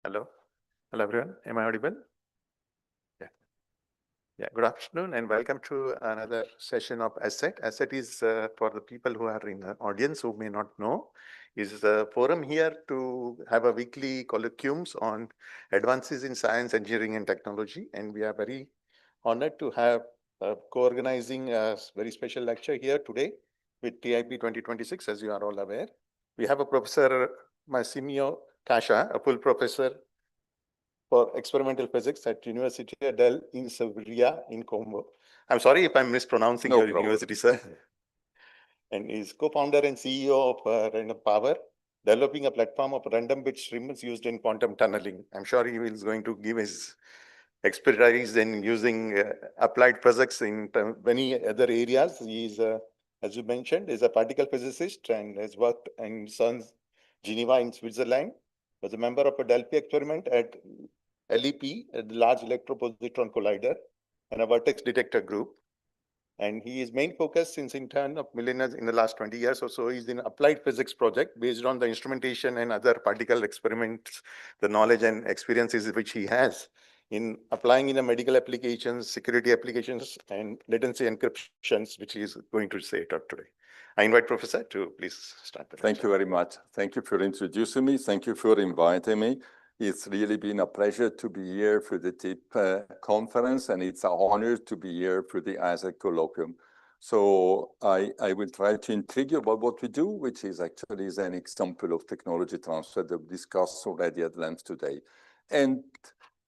Hello. Hello, everyone. Am I audible? Yeah. Yeah. Good afternoon and welcome to another session of Asset. Asset is for the people who are in the audience who may not know, is a forum here to have a weekly colloquiums on advances in science, engineering, and technology. And we are very honored to have co-organizing a very special lecture here today with TIP 2026, as you are all aware. We have a Professor Massimio Cascia, a full professor for experimental physics at University in Sevilla in Congo. I'm sorry if I'm mispronouncing your university, sir. And is co-founder and CEO of Random Power, developing a platform of random bit streams used in quantum tunneling. I'm sure he is going to give his expertise in using applied physics in many other areas. He is, as you mentioned, is a particle physicist and has worked in CERN, Geneva in Switzerland. Was a member of a Delphi experiment at LEP, the Large Electropositron Collider, and a vertex detector group. And his main focus since in turn of millennia in the last 20 years or so is in applied physics project based on the instrumentation and other particle experiments, the knowledge and experiences which he has in applying in the medical applications, security applications, and latency encryptions, which he is going to say today. I invite Professor to please start. Thank you very much. Thank you for introducing me. Thank you for inviting me. It's really been a pleasure to be here for the TIP conference, and it's an honor to be here for the ASEC colloquium. So I will try to intrigue you about what we do, which is actually an example of technology transfer that we discussed already at length today. And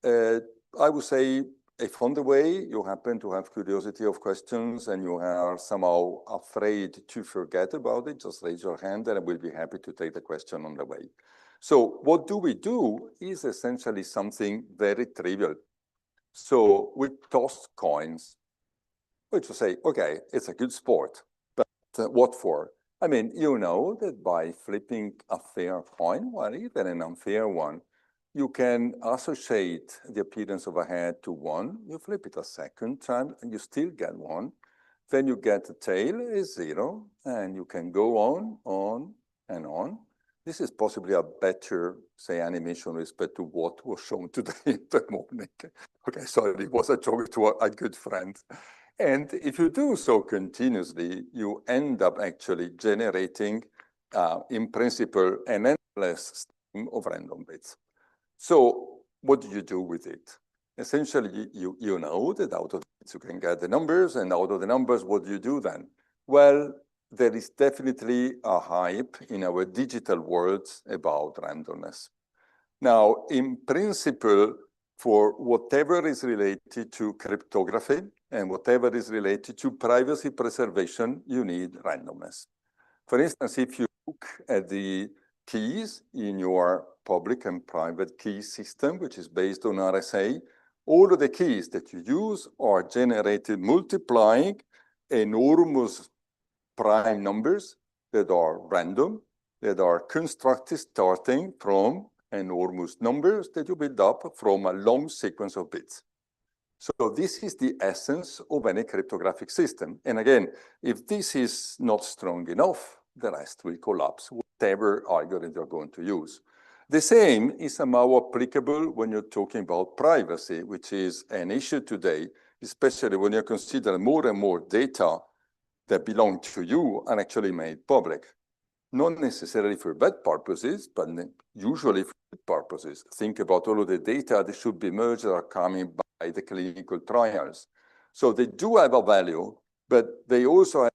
I would say, if on the way you happen to have curiosity of questions and you are somehow afraid to forget about it, just raise your hand and I will be happy to take the question on the way. So what do we do is essentially something very trivial. So we toss coins, which will say, okay, it's a good sport, but what for? I mean, you know that by flipping a fair coin, or even an unfair one, you can associate the appearance of a head to one. You flip it a second time and you still get one. Then you get the tail is 0 and you can go on and on. This is possibly a better, say, animation with respect to what was shown today in the morning. Okay, sorry, it was a joke to a good friend. And if you do so continuously, you end up actually generating, in principle, an endless stream of random bits. So what do you do with it? Essentially, you know that out of it you can get the numbers, and out of the numbers, what do you do then? Well, there is definitely a hype in our digital world about randomness. Now, in principle, for whatever is related to cryptography and whatever is related to privacy preservation, you need randomness. For instance, if you look at the keys in your public and private key system, which is based on RSA, all of the keys that you use are generated multiplying enormous prime numbers that are random, that are constructed starting from enormous numbers that you build up from a long sequence of bits. So this is the essence of any cryptographic system. And again, if this is not strong enough, the rest will collapse, whatever algorithm you're going to use. The same is somehow applicable when you're talking about privacy, which is an issue today, especially when you consider more and more data that belong to you are actually made public. Not necessarily for bad purposes, but usually for good purposes. Think about all of the data that should be merged that are coming by the clinical trials. So they do have a value, but they also have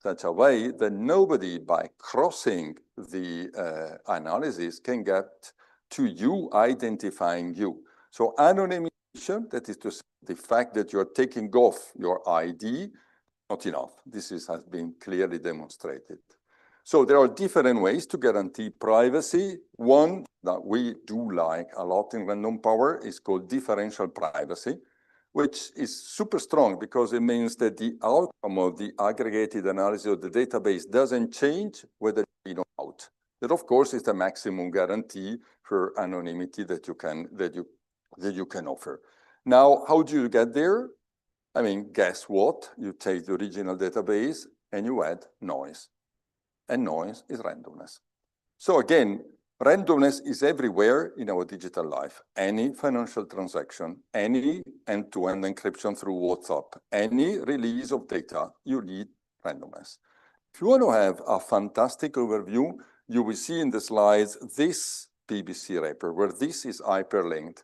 such a way that nobody, by crossing the analysis, can get to you identifying you. So anonymization, that is to say, the fact that you're taking off your ID, not enough. This has been clearly demonstrated. So there are different ways to guarantee privacy. One that we do like a lot in random power is called differential privacy, which is super strong because it means that the outcome of the aggregated analysis of the database doesn't change whether you know out. That, of course, is the maximum guarantee for anonymity that you can offer. Now, how do you get there? I mean, guess what? You take the original database and you add noise. And noise is randomness. So again, Randomness is everywhere in our digital life. Any financial transaction, any end-to-end encryption through WhatsApp, any release of data, you need randomness. If you want to have a fantastic overview, you will see in the slides this BBC wrapper, where this is hyperlinked.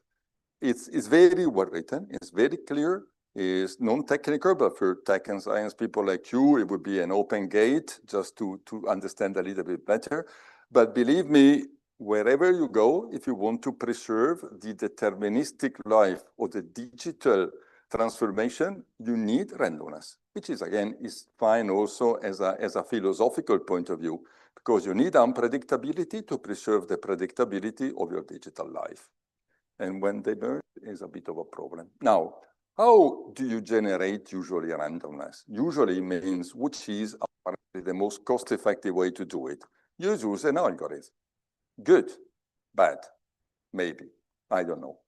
It's very well written, it's very clear, it's non-technical, but for tech and science people like you, it would be an open gate just to understand a little bit better. But believe me, wherever you go, if you want to preserve the deterministic life or the digital transformation, you need randomness, which is, again, is fine also as a philosophical point of view, because you need unpredictability to preserve the predictability of your digital life. And when they merge, is a bit of a problem. Now, how do you generate usually randomness? Usually means which is apparently the most cost-effective way to do it. You use an algorithm. Good, bad, maybe, I don't know.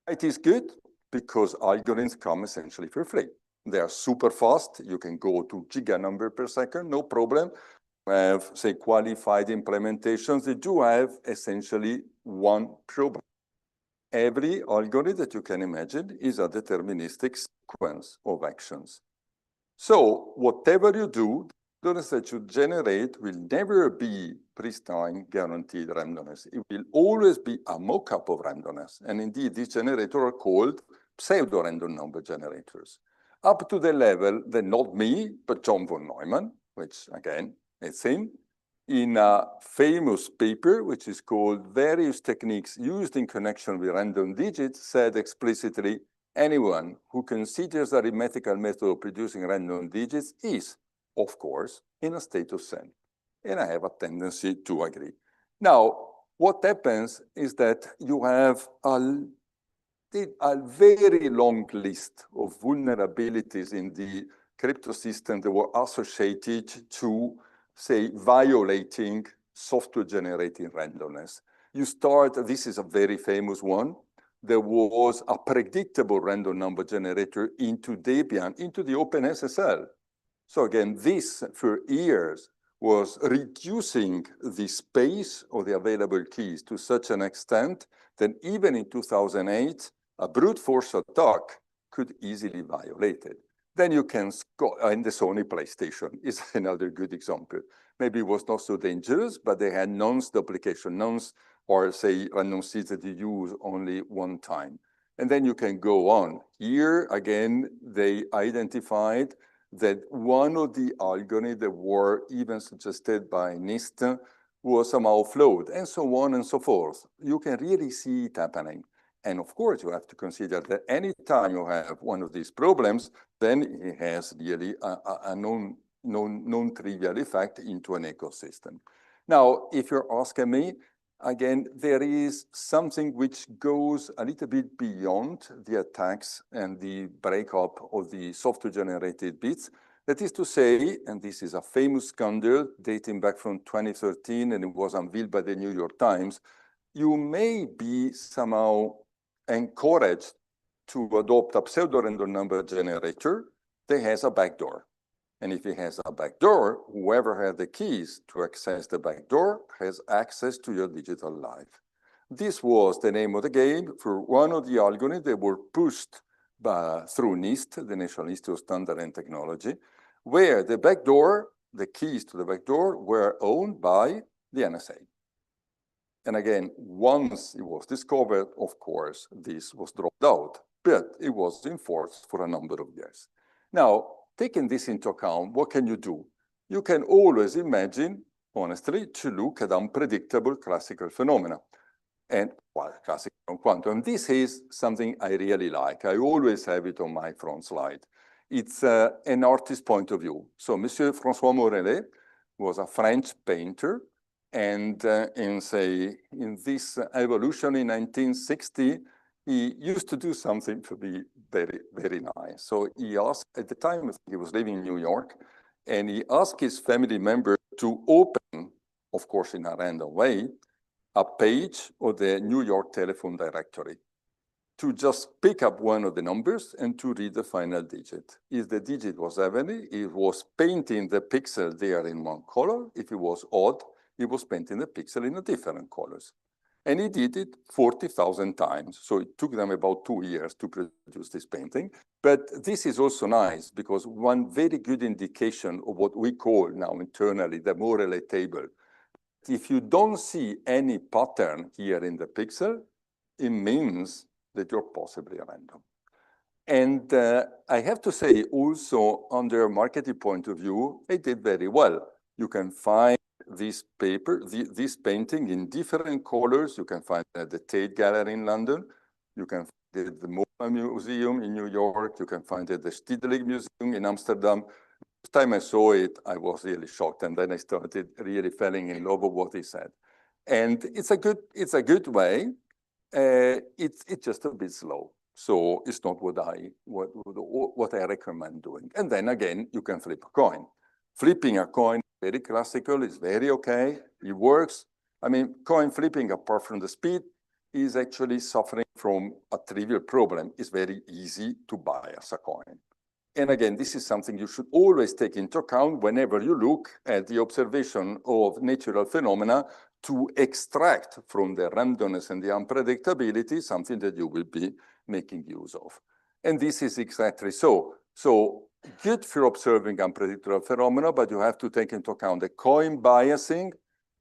It is good because algorithms come essentially for free. They are super fast. You can go to giga number per second, no problem. Have, say, qualified implementations. They do have essentially one problem. Every algorithm that you can imagine is a deterministic sequence of actions. So whatever you do, the randomness that you generate will never be pristine, guaranteed randomness. It will always be a mock-up of randomness. And indeed, these generators are called pseudo-random number generators. Up to the level that not me, but John von Neumann, which again, it's him, in a famous paper, which is called Various Techniques Used in Connection with Random Digits, said explicitly, anyone who considers the arithmetical method of producing random digits is, of course, in a state of Zen. And I have a tendency to agree. Now, what happens is that you have a very long list of vulnerabilities in the crypto system that were associated to, say, violating software-generated randomness. You start, this is a very famous one. There was a predictable random number generator into Debian, into the OpenSSL. So again, this for years was reducing the space of the available keys to such an extent that even in 2008, a brute force attack could easily violate it. Then you can score, and the Sony PlayStation is another good example. Maybe it was not so dangerous, but they had nonce duplication, nonce, or say random seeds that you use only one time. And then you can go on. Here, again, they identified that one of the algorithms that were even suggested by NIST was somehow flawed, and so on and so forth. You can really see it happening. And of course, you have to consider that any time you have one of these problems, then it has really a non-trivial effect into an ecosystem. Now, if you're asking me, again, there is something which goes a little bit beyond the attacks and the breakup of the software-generated bits. That is to say, and this is a famous scandal dating back from 2013, and it was unveiled by the New York Times, you may be somehow encouraged to adopt a pseudo-random number generator that has a backdoor. And if it has a backdoor, whoever has the keys to access the backdoor has access to your digital life. This was the name of the game for one of the algorithms that were pushed through NIST, the National Institute of Standards and Technology, where the backdoor, the keys to the backdoor were owned by the NSA. And again, once it was discovered, of course, this was dropped out, but it was enforced for a number of years. Now, taking this into account, what can you do? You can always imagine, honestly, to look at unpredictable classical phenomena. And, well, classical quantum. This is something I really like. I always have it on my front slide. It's an artist's point of view. So Monsieur François Morellet was a French painter. And in this evolution in 1960, he used to do something to be very, very nice. So he asked, at the time he was living in New York, and he asked his family member to open, of course in a random way, a page of the New York telephone directory, to just pick up one of the numbers and to read the final digit. If the digit was even, it was painting the pixel there in one color. If it was odd, he was painting the pixel in a different colors. And he did it 40,000 times. So it took them about 2 years to produce this painting. But this is also nice because one very good indication of what we call now internally the Morellet table. If you don't see any pattern here in the pixel, it means that you're possibly random. And I have to say also, under a marketing point of view, they did very well. You can find this this painting in different colors. You can find it at the Tate Gallery in London. You can find it at the MoMA Museum in New York. You can find it at the Stedelijk Museum in Amsterdam. The time I saw it, I was really shocked. And then I started really falling in love with what he said. And it's a good way. It's just a bit slow. So it's not what I recommend doing. And then again, you can flip a coin. Flipping a coin, very classical, is very okay. It works. I mean, coin flipping, apart from the speed, is actually suffering from a trivial problem. It's very easy to bias a coin. And again, this is something you should always take into account whenever you look at the observation of natural phenomena to extract from the randomness and the unpredictability something that you will be making use of. And this is exactly so. So good for observing unpredictable phenomena, but you have to take into account that coin biasing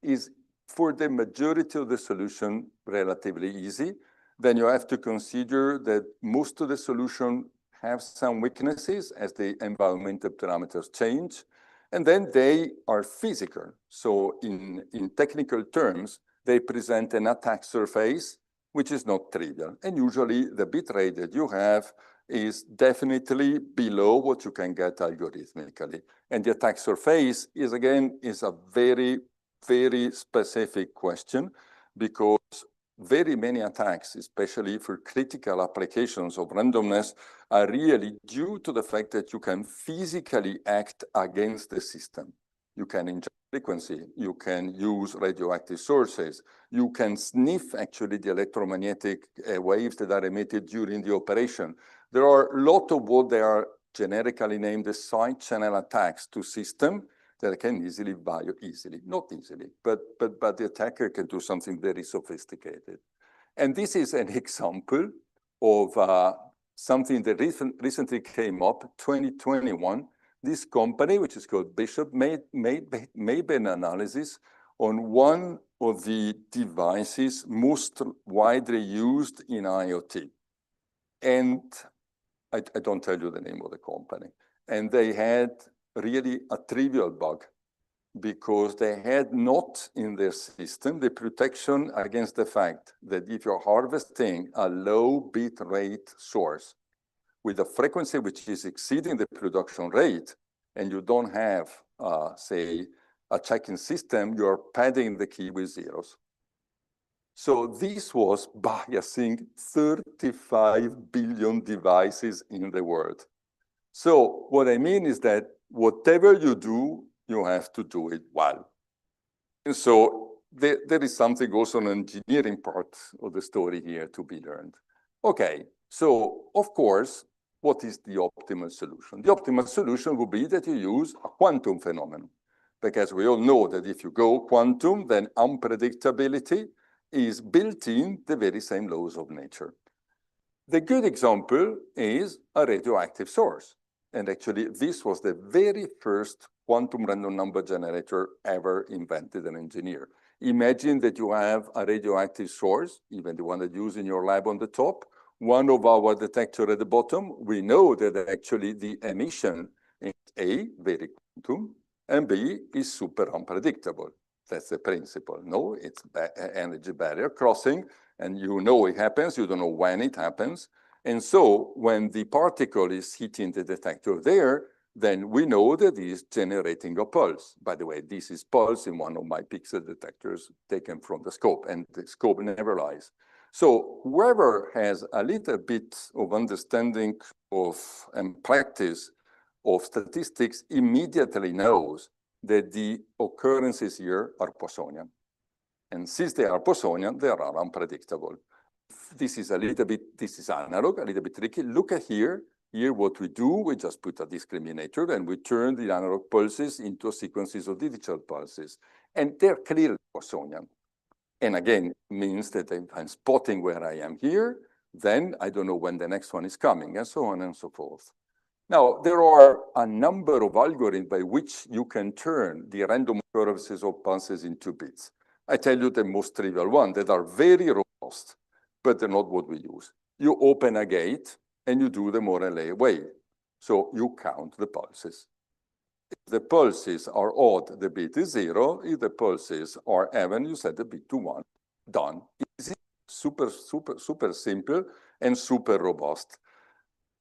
is, for the majority of the solution, relatively easy. Then you have to consider that most of the solution have some weaknesses as the environmental parameters change. And then they are physical. So in technical terms, they present an attack surface, which is not trivial. And usually the bit rate that you have is definitely below what you can get algorithmically. And the attack surface is, again, a very, very specific question, because very many attacks, especially for critical applications of randomness, are really due to the fact that you can physically act against the system. You can inject frequency, you can use radioactive sources, you can sniff actually the electromagnetic waves that are emitted during the operation. There are a lot of what they are generically named the side channel attacks to system that can easily not easily, but the attacker can do something very sophisticated. And this is an example of something that recently came up, 2021. This company, which is called Bishop, made an analysis on one of the devices most widely used in IoT. And I don't tell you the name of the company. And they had really a trivial bug, because they had not in their system the protection against the fact that if you're harvesting a low bit rate source with a frequency which is exceeding the production rate, and you don't have, say, a checking system, you're padding the key with zeros. So this was biasing 35 billion devices in the world. So what I mean is that whatever you do, you have to do it well. And so there is something also on the engineering part of the story here to be learned. Okay, so of course, what is the optimal solution? The optimal solution would be that you use a quantum phenomenon, because we all know that if you go quantum, then unpredictability is built in the very same laws of nature. The good example is a radioactive source. And actually, this was the very first quantum random number generator ever invented and engineered. Imagine that you have a radioactive source, even the one that you use in your lab on the top, one of our detector at the bottom. We know that actually the emission is A, very quantum, and B is super unpredictable. That's the principle. No, it's energy barrier crossing, and you know it happens, you don't know when it happens. And so when the particle is hitting the detector there, then we know that it is generating a pulse. By the way, this is pulse in one of my pixel detectors taken from the scope, and the scope never lies. So whoever has a little bit of understanding of and practice of statistics immediately knows that the occurrences here are Poissonian. And since they are Poissonian, they are unpredictable. This is analog, a little bit tricky. Look at here. Here, what we do, we just put a discriminator and we turn the analog pulses into sequences of digital pulses. And they're clearly Poissonian. And again, means that if I'm spotting where I am here, then I don't know when the next one is coming, and so on and so forth. Now, there are a number of algorithms by which you can turn the random occurrences of pulses into bits. I tell you the most trivial one that are very robust, but they're not what we use. You open a gate and you do the Morellet way. So you count the pulses. If the pulses are odd, the bit is 0. If the pulses are even, you set the bit to 1. Done. Easy, super simple and super robust.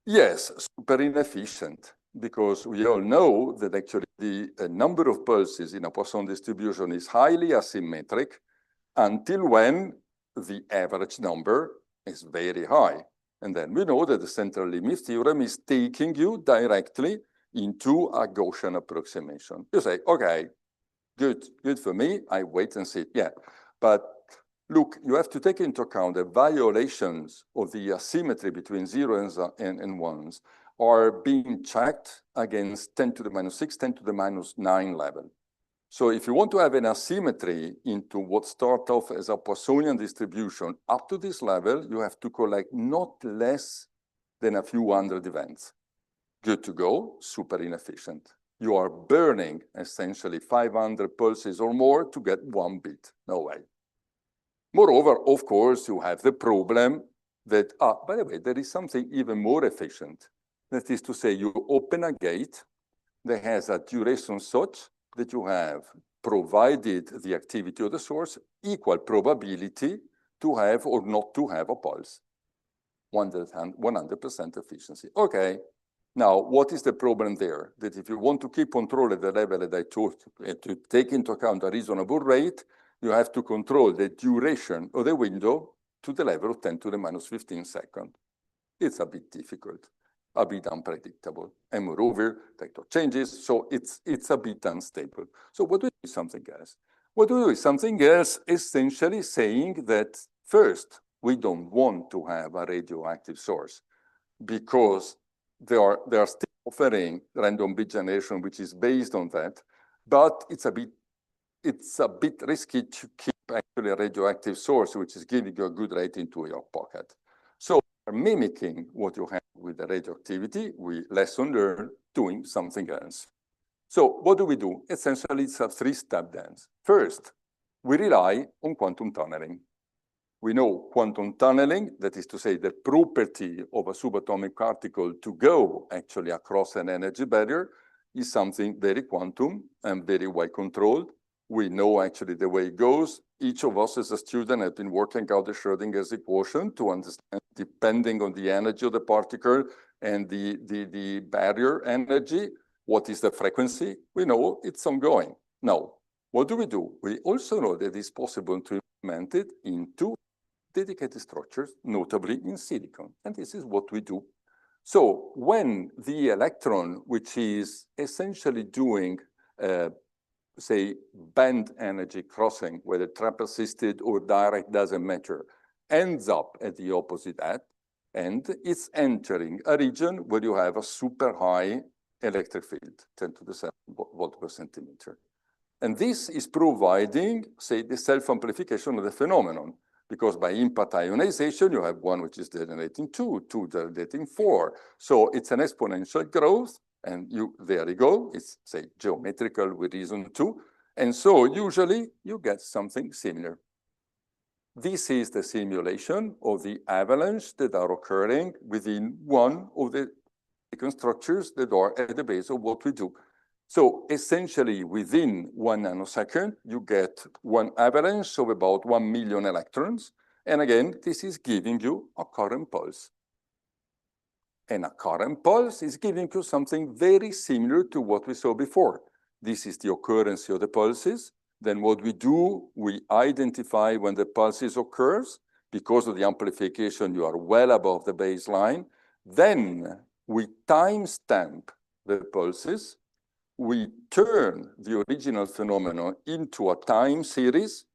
Yes, super inefficient, because we all know that actually the number of pulses in a Poisson distribution is highly asymmetric until when the average number is very high. And then we know that the central limit theorem is taking you directly into a Gaussian approximation. You say, okay, good for me. I wait and see. Yeah, but look, you have to take into account the violations of the asymmetry between 0 and 1s are being checked against 10 to the minus 6, 10 to the minus 9 level. So if you want to have an asymmetry into what starts off as a Poissonian distribution up to this level, you have to collect not less than a few hundred events. Good to go, super inefficient. You are burning essentially 500 pulses or more to get 1 bit. No way. Moreover, of course, you have the problem that, by the way, there is something even more efficient. That is to say, you open a gate that has a duration such that you have, provided the activity of the source, equal probability to have or not to have a pulse. 100% efficiency. Okay. Now, what is the problem there? That if you want to keep control at the level that I talked, to take into account a reasonable rate, you have to control the duration of the window to the level of 10 to the minus 15 seconds. It's a bit difficult, a bit unpredictable. And moreover, vector changes, so it's a bit unstable. So what do we do with something else? What do we do with something else? Essentially saying that first, we don't want to have a radioactive source because they are still offering random bit generation, which is based on that, but it's a bit risky to keep actually a radioactive source, which is giving you a good rate into your pocket. So we're mimicking what you have with the radioactivity. We lesson learn doing something else. So what do? Essentially, it's a 3-step dance. First, we rely on quantum tunneling. We know quantum tunneling, that is to say the property of a subatomic particle to go actually across an energy barrier is something very quantum and very well controlled. We know actually the way it goes. Each of us as a student has been working out the Schrödinger's equation to understand, depending on the energy of the particle and the barrier energy, what is the frequency? We know it's ongoing. Now, what do? We also know that it's possible to implement it into dedicated structures, notably in silicon. And this is what we do. So when the electron, which is essentially doing, say, band energy crossing, whether trap-assisted or direct, doesn't matter, ends up at the opposite end, it's entering a region where you have a super high electric field, 10 to the 7 volt per centimeter. And this is providing, say, the self-amplification of the phenomenon. Because by impact ionization, you have one which is generating 2 generating 4. So it's an exponential growth, and there you go. It's, say, geometrical with reason 2. And so usually you get something similar. This is the simulation of the avalanche that are occurring within one of the structures that are at the base of what we do. So essentially, within 1 nanosecond, you get one avalanche of about 1 million electrons. And again, this is giving you a current pulse. And a current pulse is giving you something very similar to what we saw before. This is the occurrence of the pulses. Then what we do, we identify when the pulses occurs. Because of the amplification, you are well above the baseline. Then we timestamp the pulses. We turn the original phenomenon into a time series,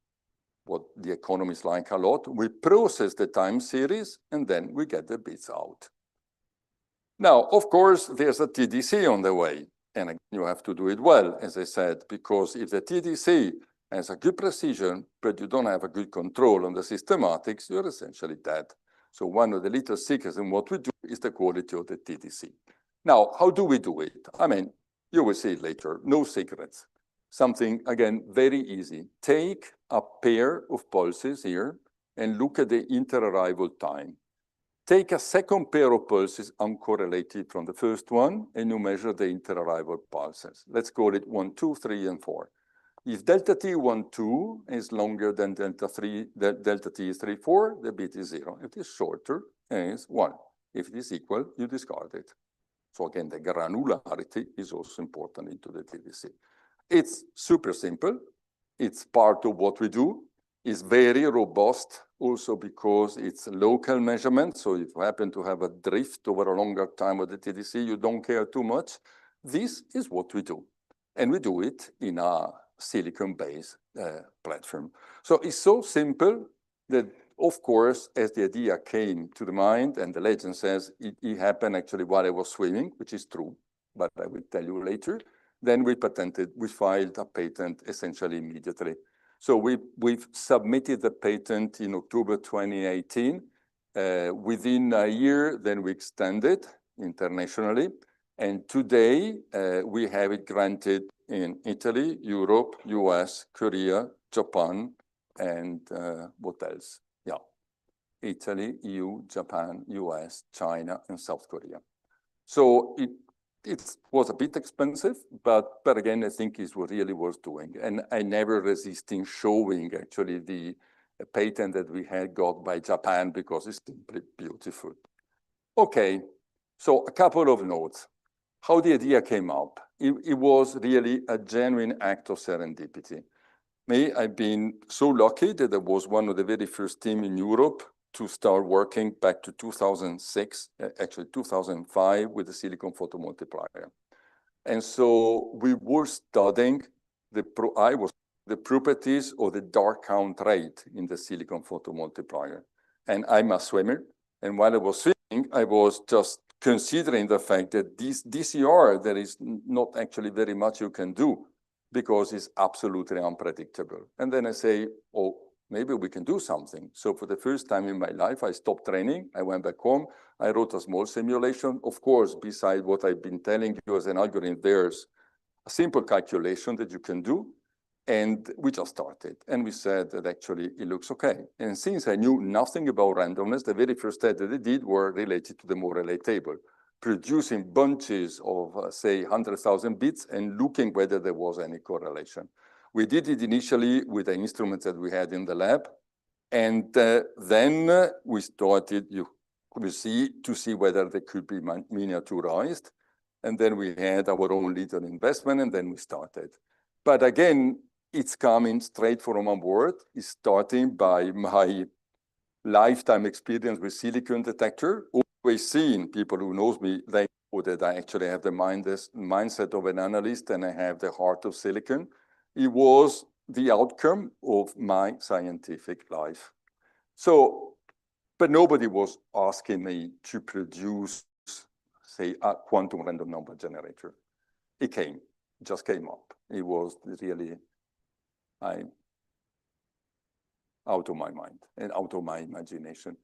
what the economists like a lot. We process the time series, and then we get the bits out. Now, of course, there's a TDC on the way. And again, you have to do it well, as I said, because if the TDC has a good precision, but you don't have a good control on the systematics, you're essentially dead. So one of the little secrets in what we do is the quality of the TDC. Now, how do we do it? I mean, you will see it later, no secrets. Something, again, very easy. Take a pair of pulses here and look at the inter-arrival time. Take a second pair of pulses uncorrelated from the first one, and you measure the inter-arrival pulses. Let's call it 1, 2, 3, and 4. If delta t 1, 2 is longer than delta t is 3, 4, the bit is 0. If it is shorter, it is 1. If it is equal, you discard it. So again, the granularity is also important into the TDC. It's super simple. It's part of what we do. It's very robust also because it's local measurement. So if you happen to have a drift over a longer time of the TDC, you don't care too much. This is what we do. And we do it in a silicon-based platform. So it's so simple that, of course, as the idea came to the mind, and the legend says it happened actually while I was swimming, which is true, but I will tell you later. Then we filed a patent essentially immediately. So we've submitted the patent in October 2018. Within a year, then we extended internationally. And today, we have it granted in Italy, Europe, US, Korea, Japan, and what else? Yeah, Italy, EU, Japan, US, China, and South Korea. So it was a bit expensive, but again, I think it's really worth doing. And I never resisting showing actually the patent that we had got by Japan because it's simply beautiful. Okay, so a couple of notes. How the idea came up. It was really a genuine act of serendipity. I've been so lucky that I was one of the very first team in Europe to start working back to 2006, actually 2005 with the silicon photomultiplier. And so we were studying the properties of the dark count rate in the silicon photomultiplier. And I'm a swimmer. And while I was swimming, I was just considering the fact that this DCR, there is not actually very much you can do because it's absolutely unpredictable. And then I say, oh, maybe we can do something. So for the first time in my life, I stopped training. I went back home. I wrote a small simulation. Of course, beside what I've been telling you as an algorithm, there's a simple calculation that you can do. And we just started. And we said that actually it looks okay. And since I knew nothing about randomness, the very first step that I did were related to the Morley table, producing bunches of, say, 100,000 bits and looking whether there was any correlation. We did it initially with the instruments that we had in the lab. And then we started to see whether they could be miniaturized. And then we had our own little investment, and then we started. But again, it's coming straight from on board. It's starting by my lifetime experience with silicon detector. Always seeing people who knows me, they know that I actually have the mindset of an analyst and I have the heart of silicon. It was the outcome of my scientific life. So, but nobody was asking me to produce, say, a quantum random number generator. It just came up. It was really out of my mind and out of my imagination.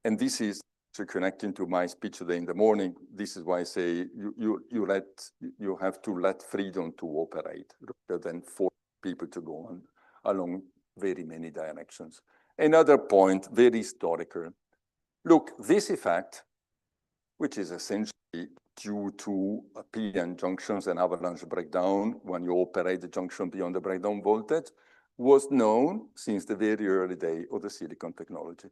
And this is connecting to my speech today in the morning. This is why I say you have to let freedom to operate rather than force people to go on along very many directions. Another point, very historical. Look, this effect, which is essentially due to p-n junctions and avalanche breakdown when you operate the junction beyond the breakdown voltage, was known since the very early day of the silicon technology.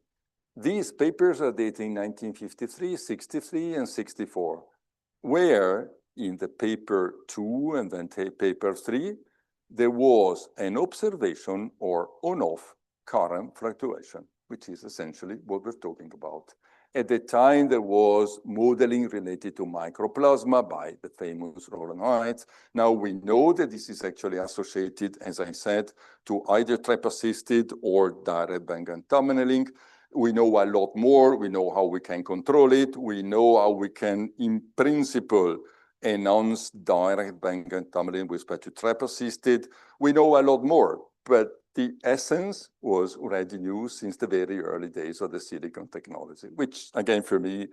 These papers are dating 1953, 63, and 64, where in the paper 2 and then paper 3, there was an observation or on-off current fluctuation, which is essentially what we're talking about. At the time, there was modeling related to microplasma by the famous Roland Heights. Now we know that this is actually associated, as I said, to either trap-assisted or direct band-gap tunneling. We know a lot more. We know how we can control it. We know how we can, in principle, enhance direct band-gap tunneling with respect to trap-assisted. We know a lot more. but the essence was already used since the very early days of the silicon technology, which again, for me,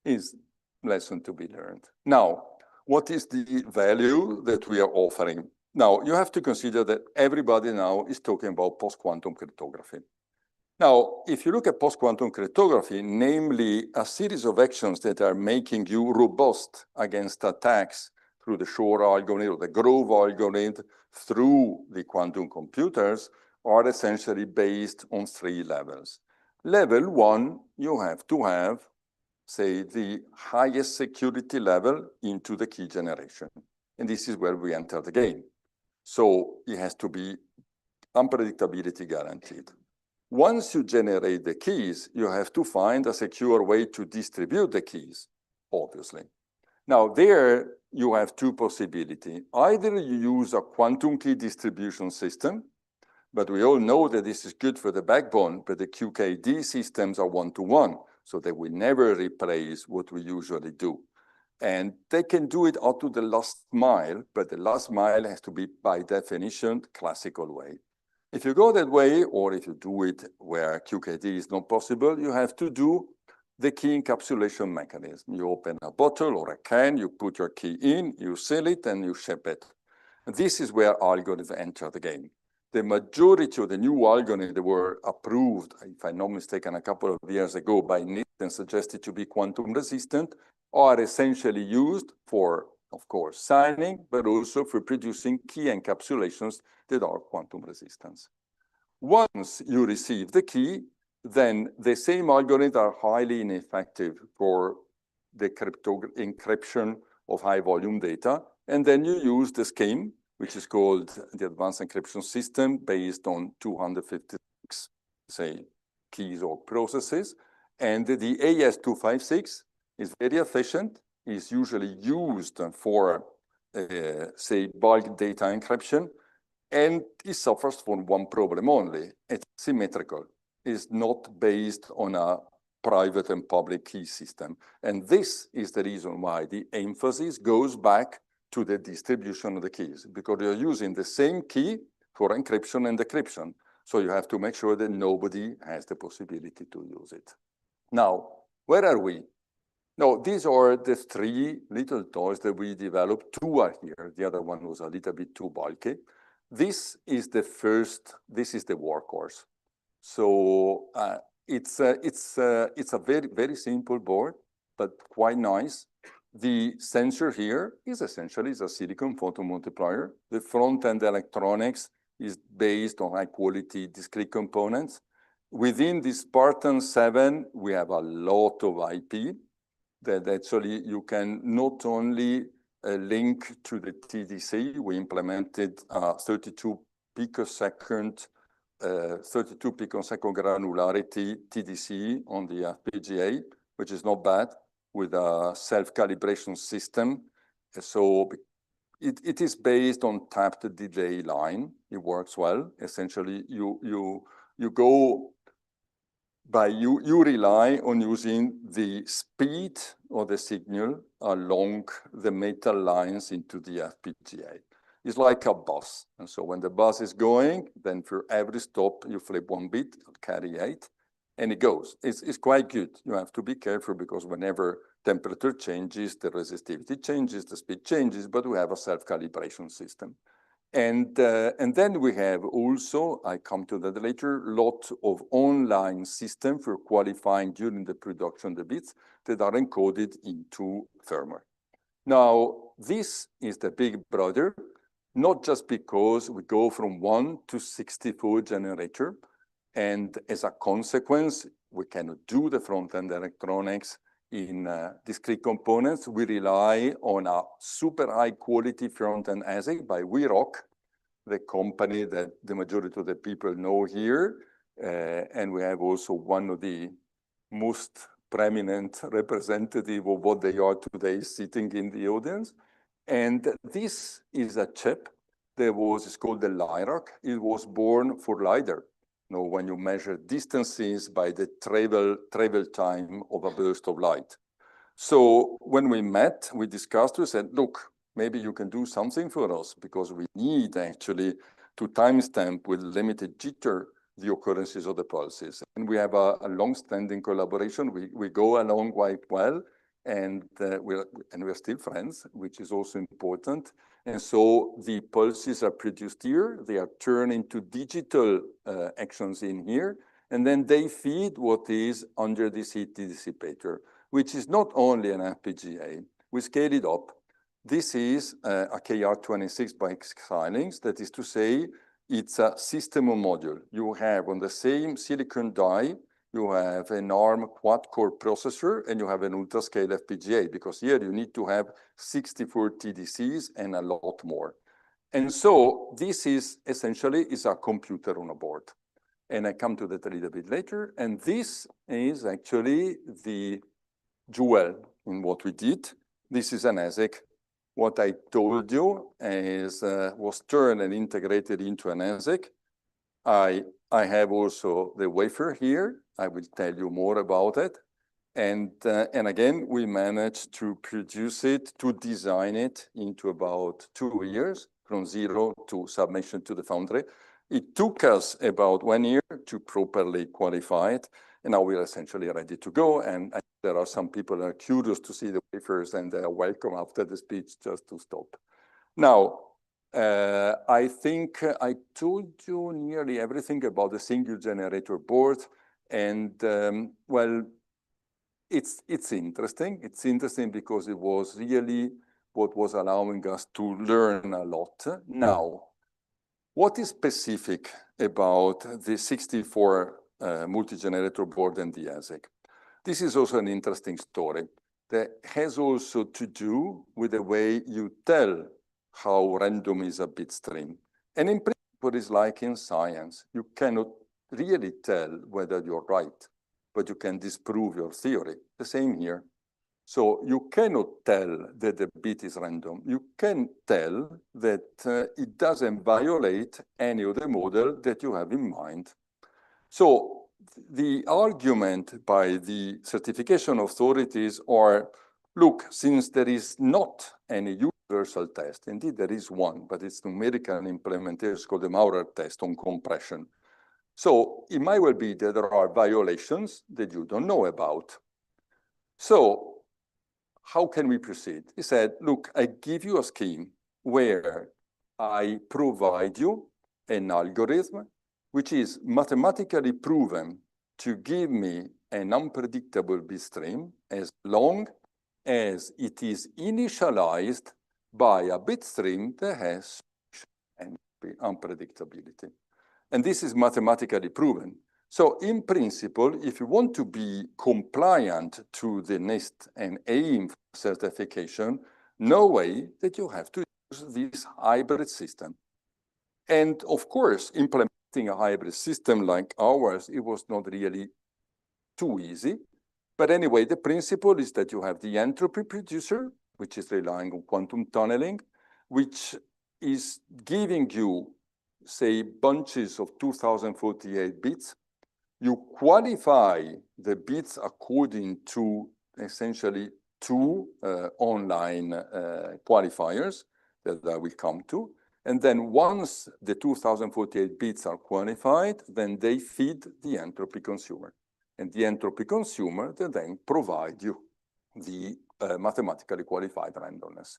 is lesson to be learned. Now, what is the value that we are offering? Now, you have to consider that everybody now is talking about post-quantum cryptography. Now, if you look at post-quantum cryptography, namely a series of actions that are making you robust against attacks through the Shor algorithm or the Grove algorithm through the quantum computers, are essentially based on 3 levels. Level 1, you have to have, say, the highest security level into the key generation. And this is where we enter the game. So it has to be unpredictability guaranteed. Once you generate the keys, you have to find a secure way to distribute the keys, obviously. Now, there you have 2 possibilities. Either you use a quantum key distribution system, but we all know that this is good for the backbone, but the QKD systems are one-to-one, so they will never replace what we usually do. And they can do it up to the last mile, but the last mile has to be, by definition, classical way. If you go that way, or if you do it where QKD is not possible, you have to do the key encapsulation mechanism. You open a bottle or a can, you put your key in, you seal it, and you ship it. And this is where algorithms enter the game. The majority of the new algorithms that were approved, if I'm not mistaken, a couple of years ago by NIST and suggested to be quantum resistant, are essentially used for, of course, signing, but also for producing key encapsulations that are quantum resistant. Once you receive the key, then the same algorithms are highly ineffective for the encryption of high volume data. And then you use the scheme, which is called the Advanced Encryption System, based on 256, say, keys or processes. And the AES-256 is very efficient, is usually used for, say, bulk data encryption, and it suffers from one problem only. It's symmetrical. It's not based on a private and public key system. And this is the reason why the emphasis goes back to the distribution of the keys, because you're using the same key for encryption and decryption. So you have to make sure that nobody has the possibility to use it. Now, where are we? No, these are the 3 little toys that we developed. 2 are here. The other one was a little bit too bulky. This is the workhorse. So it's a very, very simple board, but quite nice. The sensor here is essentially a silicon photomultiplier. The front-end electronics is based on high-quality discrete components. Within this Spartan 7, we have a lot of IP that actually you can not only link to the TDC. We implemented 32 picosecond granularity TDC on the FPGA, which is not bad, with a self-calibration system. So it is based on tapped delay line. It works well. Essentially, you rely on using the speed of the signal along the metal lines into the FPGA. It's like a bus. And so when the bus is going, then for every stop, you flip 1 bit, carry 8, and it goes. It's quite good. You have to be careful because whenever temperature changes, the resistivity changes, the speed changes, but we have a self-calibration system. And then we have also, I come to that later, lot of online system for qualifying during the production the bits that are encoded into firmware. Now, this is the big brother, not just because we go from 1 to 64 generator, and as a consequence, we cannot do the front-end electronics in discrete components. We rely on a super high quality front-end ASIC by VRock, the company that the majority of the people know here. And we have also one of the most prominent representative of what they are today sitting in the audience. And this is a chip that it's called the LIRAC. It was born for LiDAR. You know, when you measure distances by the travel time of a burst of light. So when we met, we discussed, we said, look, maybe you can do something for us because we need actually to timestamp with limited jitter the occurrences of the pulses. And we have a long-standing collaboration. We go along quite well, and we're still friends, which is also important. And so the pulses are produced here. They are turned into digital actions in here, and then they feed what is under this heat dissipator, which is not only an FPGA. We scale it up. This is a KR26 by Xilinx. That is to say, it's a system on module. You have on the same silicon die, you have an ARM quad-core processor, and you have an ultra-scale FPGA, because here you need to have 64 TDCs and a lot more. And so this is essentially a computer on a board. And I come to that a little bit later. And this is actually the jewel in what we did. This is an ASIC. What I told you was turned and integrated into an ASIC. I have also the wafer here. I will tell you more about it. And again, we managed to produce it, to design it into about 2 years, from zero to submission to the foundry. It took us about 1 year to properly qualify it. And now we're essentially ready to go. And there are some people that are curious to see the wafers, and they are welcome after the speech just to stop. Now, I think I told you nearly everything about the single generator board. And well, it's interesting. It's interesting because it was really what was allowing us to learn a lot. Now, what is specific about the 64 multi-generator board and the ASIC? This is also an interesting story that has also to do with the way you tell how random is a bit stream. And in principle, it's like in science. You cannot really tell whether you're right, but you can disprove your theory. The same here. So you cannot tell that the bit is random. You can tell that it doesn't violate any of the model that you have in mind. So the argument by the certification authorities are, look, since there is not any universal test, indeed there is one, but it's numerical implementation, it's called the Maurer test on compression. So it might well be that there are violations that you don't know about. So how can we proceed? He said, look, I give you a scheme where I provide you an algorithm which is mathematically proven to give me an unpredictable bit stream as long as it is initialized by a bit stream that has unpredictability. And this is mathematically proven. So in principle, if you want to be compliant to the NIST and AIM certification, no way that you have to use this hybrid system. And of course, implementing a hybrid system like ours, it was not really too easy. But anyway, the principle is that you have the entropy producer, which is relying on quantum tunneling, which is giving you, say, bunches of 2048 bits. You qualify the bits according to essentially two online qualifiers that I will come to. And then once the 2048 bits are qualified, then they feed the entropy consumer. And the entropy consumer then provide you the mathematically qualified randomness.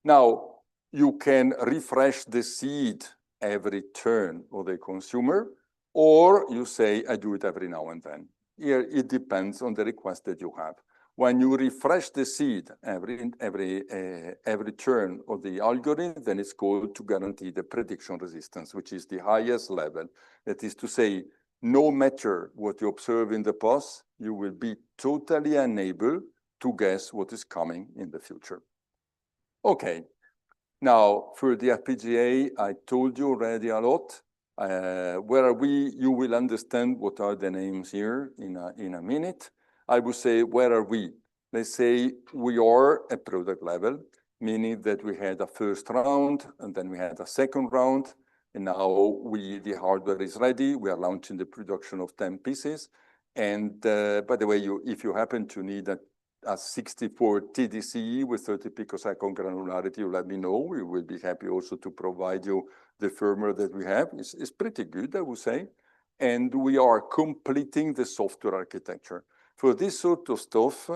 Now, you can refresh the seed every turn of the consumer, or you say, I do it every now and then. Here, it depends on the request that you have. When you refresh the seed every turn of the algorithm, then it's called to guarantee the prediction resistance, which is the highest level. That is to say, no matter what you observe in the past, you will be totally unable to guess what is coming in the future. Okay. Now, for the FPGA, I told you already a lot. Where are we? You will understand what are the names here in a minute. I would say, where are we? Let's say we are at product level, meaning that we had a first round, and then we had a second round, and now the hardware is ready. We are launching the production of 10 pieces. And by the way, if you happen to need a 64 TDCE with 30 picosecond granularity, you let me know. We will be happy also to provide you the firmware that we have. It's pretty good, I would say. And we are completing the software architecture. For this sort of stuff,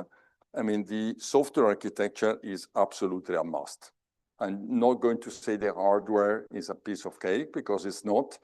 I mean, the software architecture is absolutely a must. I'm not going to say the hardware is a piece of cake because it's not,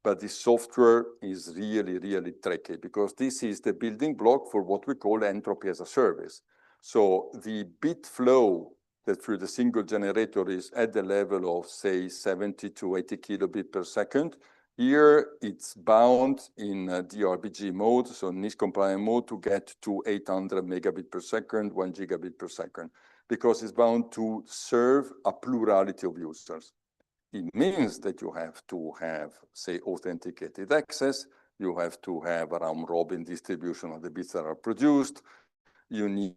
but the software is really, really tricky because this is the building block for what we call entropy as a service. So the bit flow that through the single generator is at the level of, say, 70 to 80 kilobit per second. Here, it's bound in DRBG mode, so niche compliant mode, to get to 800 megabit per second, 1 gigabit per second, because it's bound to serve a plurality of users. It means that you have to have, say, authenticated access. You have to have a round-robin distribution of the bits that are produced. You need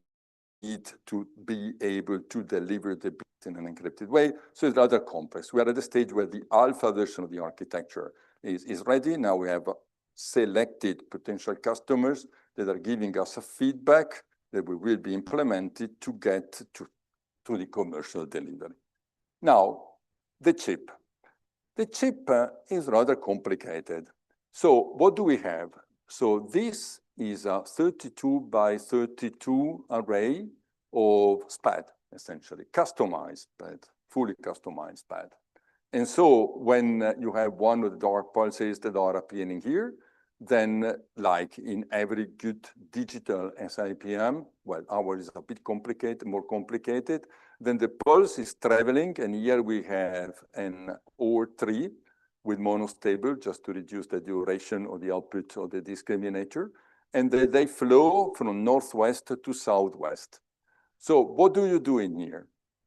to be able to deliver the bits in an encrypted way. So it's rather complex. We are at the stage where the alpha version of the architecture is ready. Now we have selected potential customers that are giving us a feedback that we will be implemented to get to the commercial delivery. Now, the chip. The chip is rather complicated. So what do we have? So this is a 32 by 32 array of SPAD, essentially, customized SPAD, fully customized SPAD. And so when you have one of the dark pulses that are appearing here, then like in every good digital SIPM, well, ours is a bit complicated, more complicated, then the pulse is traveling, and here we have an OR tree with monostable just to reduce the duration of the output of the discriminator. And they flow from northwest to southwest. So what do you do in here?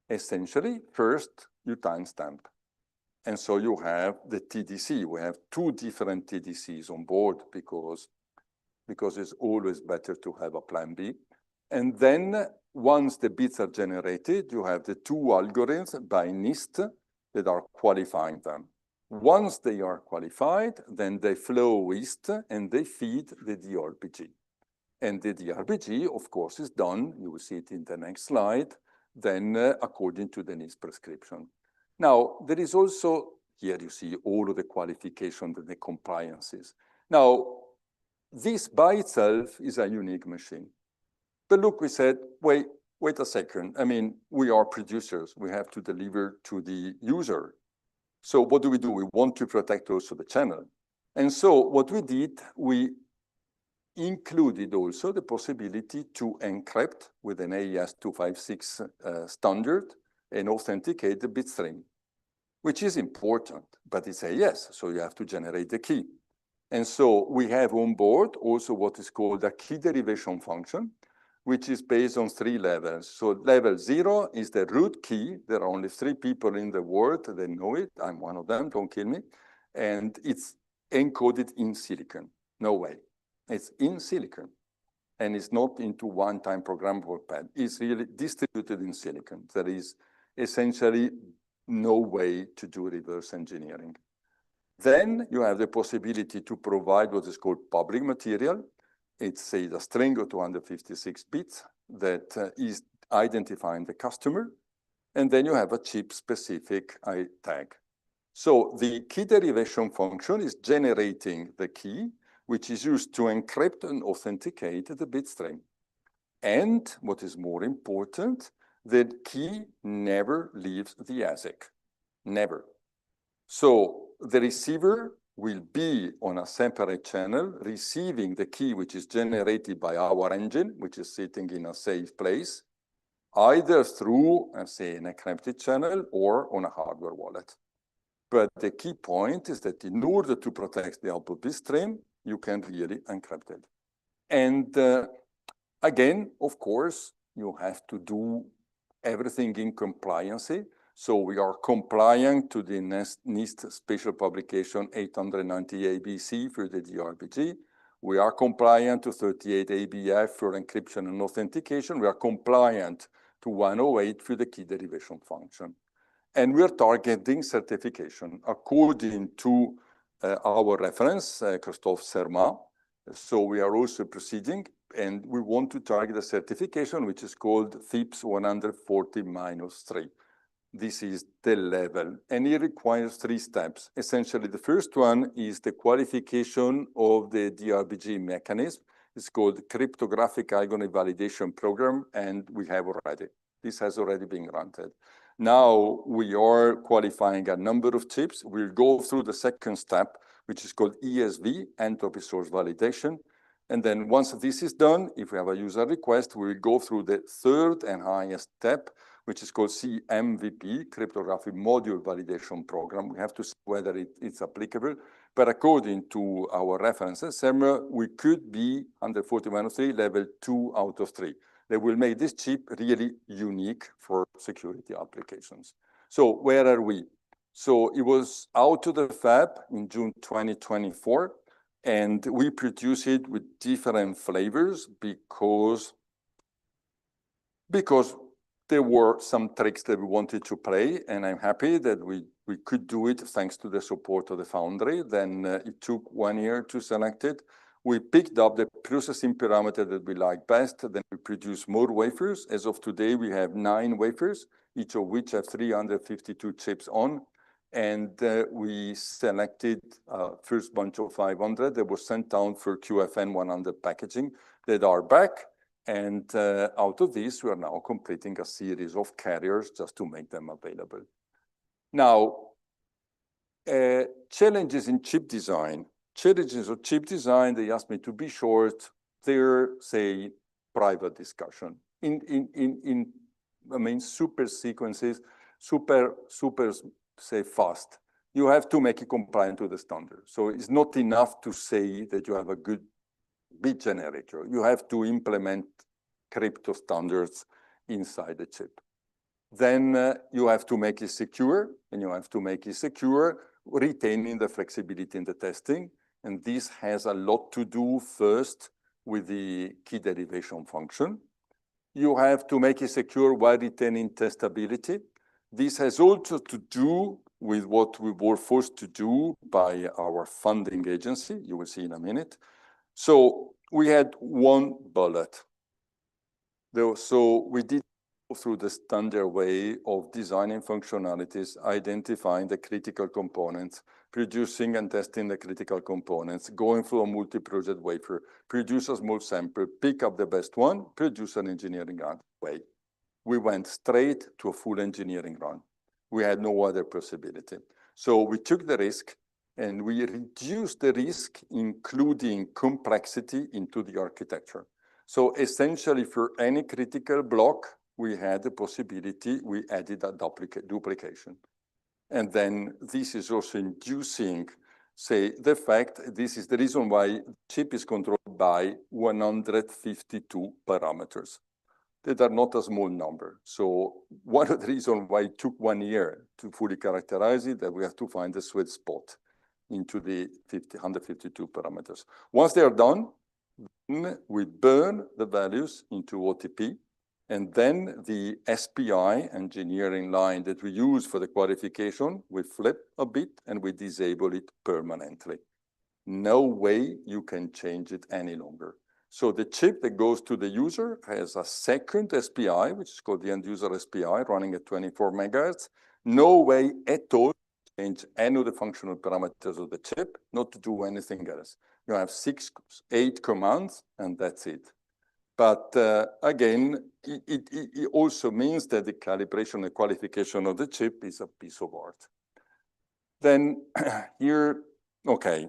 Essentially, first, you timestamp. And so you have the TDC. We have two different TDCs on board because it's always better to have a plan B. And then once the bits are generated, you have the two algorithms by NIST that are qualifying them. Once they are qualified, then they flow east and they feed the DRBG. And the DRBG, of course, is done, you will see it in the next slide, then according to the NIST prescription. Now, there is also, here you see all of the qualification and the compliances. Now, this by itself is a unique machine. But look, we said, wait a second. I mean, we are producers. We have to deliver to the user. So what do? We want to protect also the channel. And so what we did, we included also the possibility to encrypt with an AES 256 standard and authenticate the bit stream, which is important, but it's AES, so you have to generate the key. And so we have on board also what is called a key derivation function, which is based on 3 levels. So level 0 is the root key. There are only 3 people in the world that know it. I'm one of them, don't kill me. And it's encoded in silicon. No way. It's in silicon. And it's not into one-time programmable pad. It's really distributed in silicon. There is essentially no way to do reverse engineering. Then you have the possibility to provide what is called public material. It's, say, a string of 256 bits that is identifying the customer. And then you have a chip-specific tag. So the key derivation function is generating the key, which is used to encrypt and authenticate the bit string. And what is more important, the key never leaves the ASIC. Never. So the receiver will be on a separate channel, receiving the key which is generated by our engine, which is sitting in a safe place, either through, say, an encrypted channel or on a hardware wallet. But the key point is that in order to protect the output bit stream, you can really encrypt it. And again, of course, you have to do everything in compliancy. So we are compliant to the NIST special publication 890 ABC for the DRBG. We are compliant to 38 ABF for encryption and authentication. We are compliant to 108 for the key derivation function. And we are targeting certification according to our reference, Christophe Serma. So we are also proceeding and we want to target a certification which is called FIPS 140-3. This is the level, and it requires 3 steps. Essentially, the first one is the qualification of the DRBG mechanism. It's called Cryptographic Algorithm Validation Program, and we have already. This has already been granted. Now we are qualifying a number of chips. We'll go through the second step, which is called ESV, Entropy Source Validation. And then once this is done, if we have a user request, we'll go through the third and highest step, which is called CMVP, Cryptographic Module Validation Program. We have to see whether it's applicable. But according to our references, SEMRA, we could be under 40-3, level 2 out of 3. They will make this chip really unique for security applications. So where are we? So it was out of the fab in June 2024, and we produce it with different flavors because there were some tricks that we wanted to play, and I'm happy that we could do it thanks to the support of the foundry. Then it took 1 year to select it. We picked up the processing parameter that we like best, then we produced more wafers. As of today, we have 9 wafers, each of which have 352 chips on. And we selected first bunch of 500 that was sent down for QFN 100 packaging that are back. And out of this, we are now completing a series of carriers just to make them available. Now, challenges in chip design. Challenges of chip design, they asked me to be short. They're, say, private discussion. I mean, super sequences, super, say, fast. You have to make it compliant to the standard. So it's not enough to say that you have a good bit generator. You have to implement crypto standards inside the chip. Then you have to make it secure, and you have to make it secure, retaining the flexibility in the testing. And this has a lot to do first with the key derivation function. You have to make it secure while retaining testability. This has also to do with what we were forced to do by our funding agency. You will see in a minute. So we had 1 bullet. So we did go through the standard way of designing functionalities, identifying the critical components, producing and testing the critical components, going through a multi-project wafer, produce a small sample, pick up the best one, produce an engineering run way. We went straight to a full engineering run. We had no other possibility. So we took the risk and we reduced the risk, including complexity into the architecture. So essentially for any critical block, we had the possibility, we added a duplication. And then this is also inducing, say, the fact, this is the reason why the chip is controlled by 152 parameters. That are not a small number. So one of the reasons why it took 1 year to fully characterize it, that we have to find the sweet spot into the 152 parameters. Once they are done, we burn the values into OTP, and then the SPI engineering line that we use for the qualification, we flip a bit and we disable it permanently. No way you can change it any longer. So the chip that goes to the user has a second SPI, which is called the end user SPI, running at 24 megahertz. No way at all to change any of the functional parameters of the chip, not to do anything else. You have 6, 8 commands, and that's it. But again, it also means that the calibration and qualification of the chip is a piece of art. Then here, okay,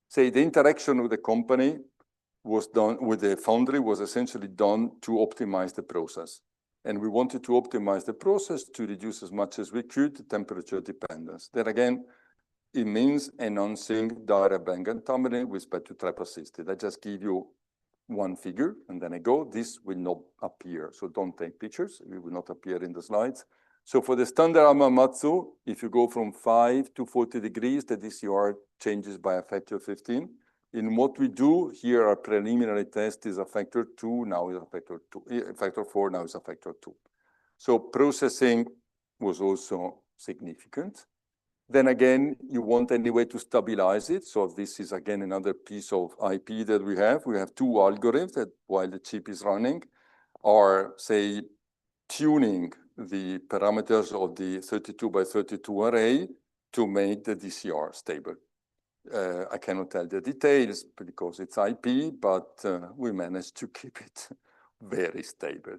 say the interaction with the company was done, with the foundry was essentially done to optimize the process. And we wanted to optimize the process to reduce as much as we could the temperature dependence. Then again, it means enhancing direct bang antimony with respect to trap assisted. I just give you one figure and then I go, this will not appear. So don't take pictures, it will not appear in the slides. So for the standard Hamamatsu, if you go from 5 to 40 degrees, the DCR changes by a factor of 15. In what we do here, our preliminary test is a factor 2, now is a factor 2, factor 4, now is a factor 2. So processing was also significant. Then again, you want anyway to stabilize it. So this is again another piece of IP that we have. We have two algorithms that while the chip is running are, say, tuning the parameters of the 32 by 32 array to make the DCR stable. I cannot tell the details because it's IP, but we managed to keep it very stable.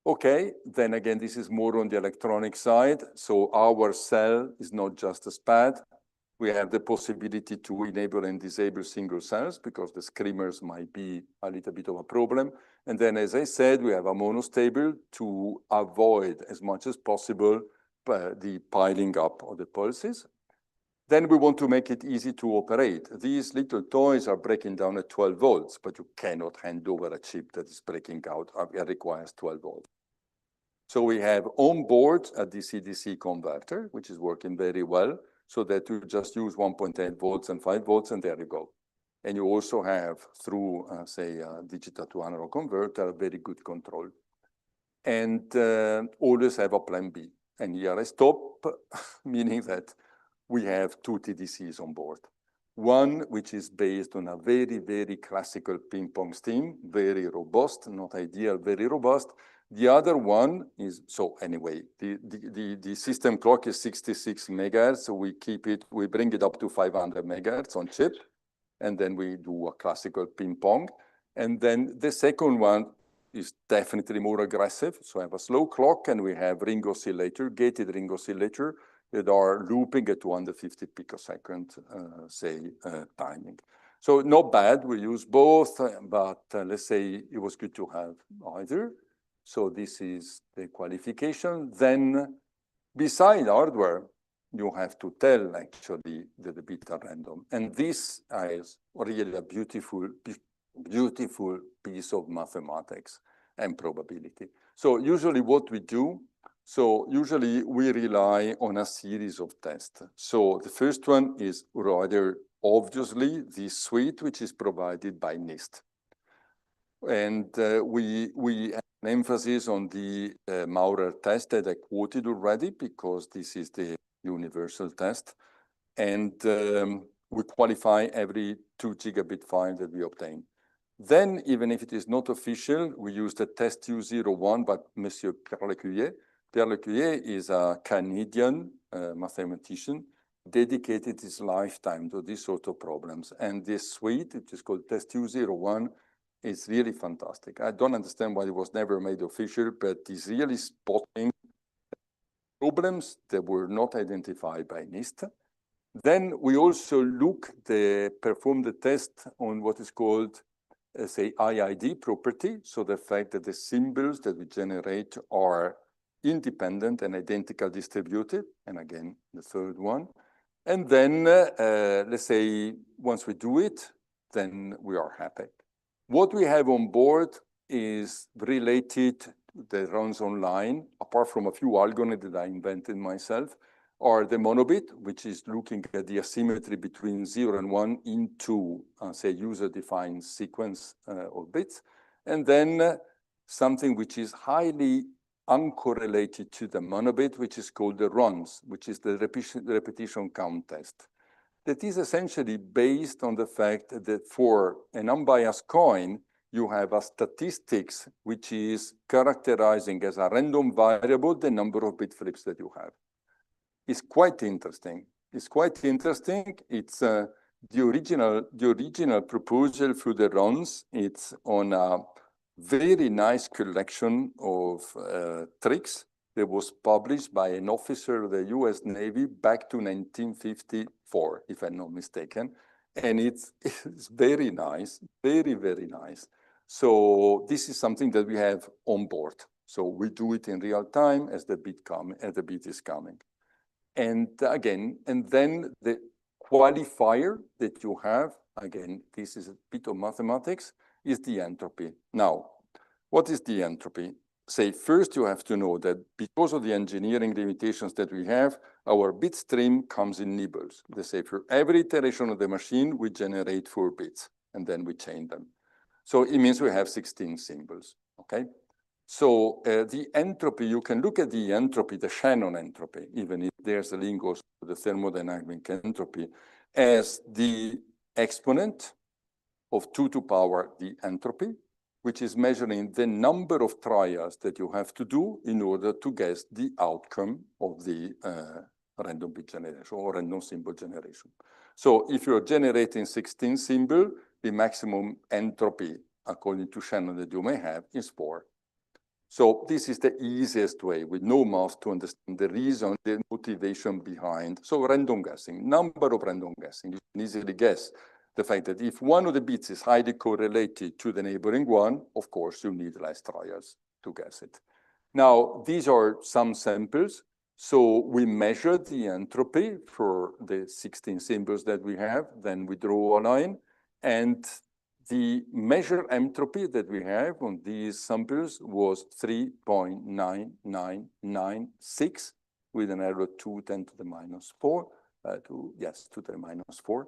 Okay, then again, this is more on the electronic side. So our cell is not just a SPAD. We have the possibility to enable and disable single cells because the screamers might be a little bit of a problem. And then, as I said, we have a monostable to avoid as much as possible the piling up of the pulses. Then we want to make it easy to operate. These little toys are breaking down at 12 volts, but you cannot hand over a chip that is breaking out. It requires 12 volts. So we have on board a DC-DC converter, which is working very well, so that you just use 1.8 volts and 5 volts, and there you go. And you also have, through, say, a digital to analog converter, very good control. And always have a plan B. And here I stop, meaning that we have two TDCs on board. One, which is based on a very, very classical ping-pong scheme, very robust, not ideal, very robust. The other one is, so anyway, the system clock is 66 megahertz, so we keep it, we bring it up to 500 megahertz on chip, and then we do a classical ping-pong. And then the second one is definitely more aggressive. So I have a slow clock, and we have ring oscillator, gated ring oscillator, that are looping at 250 picosecond, timing. So not bad, we use both, but let's say it was good to have either. So this is the qualification. Then beside hardware, you have to tell actually that the bits are random. And this is really a beautiful, beautiful piece of mathematics and probability. So usually what we do, so usually we rely on a series of tests. So the first one is rather obviously the suite, which is provided by NIST. And we have an emphasis on the Maurer test that I quoted already, because this is the universal test. And we qualify every 2 gigabit file that we obtain. Then, even if it is not official, we use the test U01 by Monsieur Pierre Lecuyer. Pierre Lecuyer is a Canadian mathematician, dedicated his lifetime to these sort of problems. And this suite, it is called test U01, is really fantastic. I don't understand why it was never made official, but it's really spotting problems that were not identified by NIST. Then we also perform the test on what is called, say, IID property. So the fact that the symbols that we generate are independent and identical distributed. And again, the third one. And then, let's say, once we do it, then we are happy. What we have on board is related, that runs online, apart from a few algorithms that I invented myself, are the monobit, which is looking at the asymmetry between 0 and 1 into, say, user-defined sequence of bits. And then something which is highly uncorrelated to the monobit, which is called the runs, which is the repetition count test. That is essentially based on the fact that for an unbiased coin, you have a statistics which is characterizing as a random variable the number of bit flips that you have. It's quite interesting. It's quite interesting. It's the original proposal for the runs. It's on a very nice collection of tricks that was published by an officer of the US Navy back to 1954, if I'm not mistaken. And it's very nice, very, very nice. So this is something that we have on board. So we do it in real time as the bit is coming. And again, and then the qualifier that you have, again, this is a bit of mathematics, is the entropy. Now, what is the entropy? Say, first you have to know that because of the engineering limitations that we have, our bit stream comes in nibbles. They say for every iteration of the machine, we generate 4 bits, and then we chain them. So it means we have 16 symbols, okay? So the entropy, you can look at the entropy, the Shannon entropy, even if there's a link also to the thermodynamic entropy, as the exponent of 2 to power the entropy, which is measuring the number of trials that you have to do in order to guess the outcome of the random bit generation or random symbol generation. So if you're generating 16 symbols, the maximum entropy, according to Shannon, that you may have is 4. So this is the easiest way with no math to understand the reason, the motivation behind. So random guessing, number of random guessing. You can easily guess the fact that if one of the bits is highly correlated to the neighboring one, of course, you need less trials to guess it. Now, these are some samples. So we measure the entropy for the 16 symbols that we have. Then we draw a line. And the measured entropy that we have on these samples was 3.9996 with an error 2 10 to the minus 4, to the minus 4,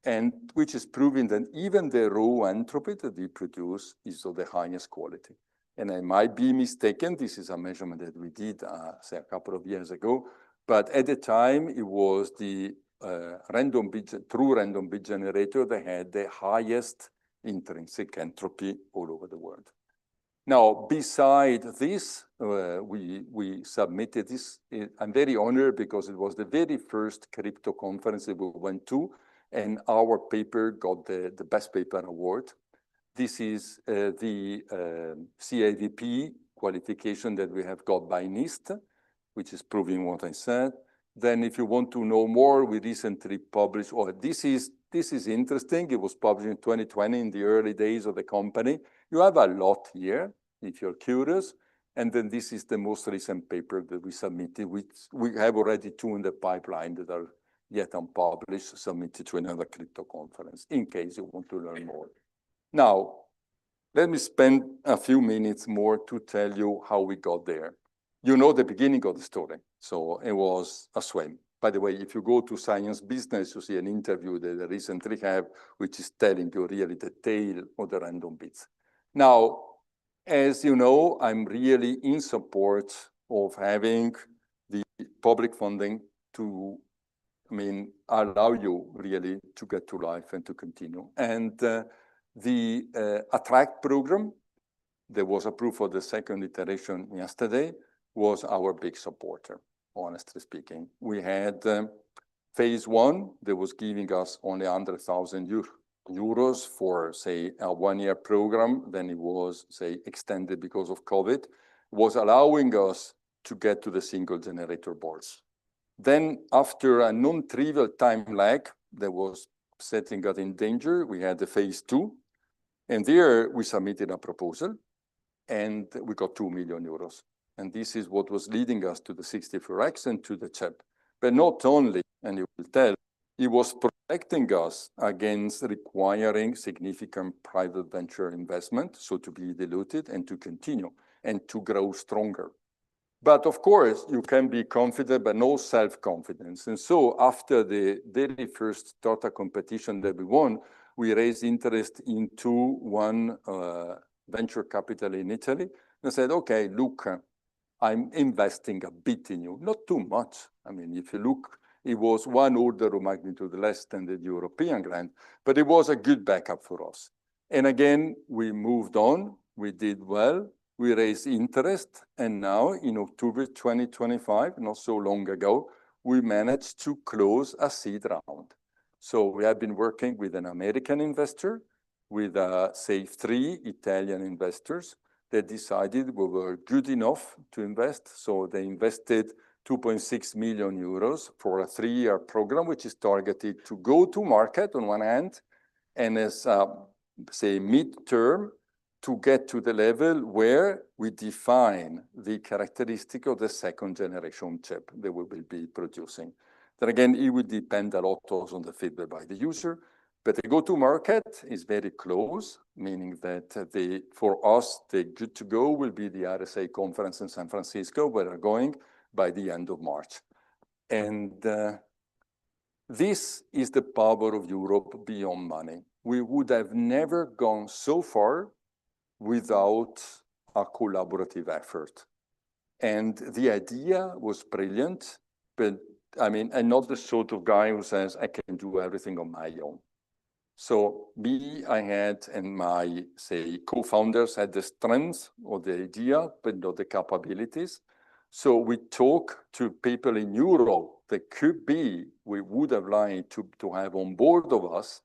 and which is proving that even the raw entropy that we produce is of the highest quality. And I might be mistaken. This is a measurement that we did, say, a couple of years ago. But at the time, it was the true random bit generator that had the highest intrinsic entropy all over the world. Now, beside this, we submitted this. I'm very honored because it was the very first crypto conference that we went to, and our paper got the best paper award. This is the CAVP qualification that we have got by NIST, which is proving what I said. Then if you want to know more, we recently published, this is interesting. It was published in 2020 in the early days of the company. You have a lot here if you're curious. And then this is the most recent paper that we submitted, which we have already 2 in the pipeline that are yet unpublished, submitted to another crypto conference in case you want to learn more. Now, let me spend a few minutes more to tell you how we got there. You know the beginning of the story, so it was a swim. By the way, if you go to Science Business, you see an interview that I recently have, which is telling you really the tale of the random bits. Now, as you know, I'm really in support of having the public funding to, allow you really to get to life and to continue. And the Attract program that was approved for the second iteration yesterday was our big supporter, honestly speaking. We had phase 1 that was giving us only 100,000 euros for, say, a 1-year program. Then it was, say, extended because of COVID, was allowing us to get to the single generator boards. Then after a non-trivial time lag that was setting us in danger, we had the phase 2. And there we submitted a proposal and we got 2 million euros. And this is what was leading us to the 64X and to the chip. But not only, and you will tell, it was protecting us against requiring significant private venture investment, so to be diluted and to continue and to grow stronger. But of course, you can be confident, but no self-confidence. And so after the very first startup competition that we won, we raised interest into one venture capital in Italy. And said, okay, look, I'm investing a bit in you, not too much. If you look, it was 1 order of magnitude less than the European grant, but it was a good backup for us. And again, we moved on, we did well, we raised interest, and now in October 2025, not so long ago, we managed to close a seed round. So we have been working with an American investor, with, say, 3 Italian investors that decided we were good enough to invest. So they invested 2.6 million euros for a 3-year program, which is targeted to go to market on one hand, and as, say, mid-term, to get to the level where we define the characteristic of the second generation chip that we will be producing. Then again, it will depend a lot also on the feedback by the user. But the go-to-market is very close, meaning that for us, the good to go will be the RSA conference in San Francisco, where we're going by the end of March. And this is the power of Europe beyond money. We would have never gone so far without a collaborative effort. And the idea was brilliant, but I mean, I'm not the sort of guy who says I can do everything on my own. So I had, and my, say, co-founders had the strength or the idea, but not the capabilities. So we talked to people in Europe that could be, we would have liked to have on board of us,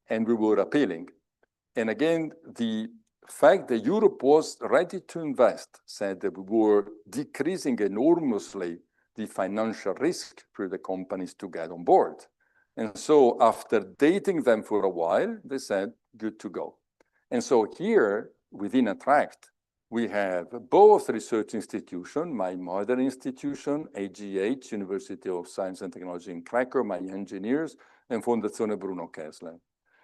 and we were appealing. And again, the fact that Europe was ready to invest said that we were decreasing enormously the financial risk for the companies to get on board. And so after dating them for a while, they said, good to go. And so here within Attract, we have both research institution, my mother institution, AGH, University of Science and Technology in Krakow, my engineers, and Fondazione Bruno Kessler.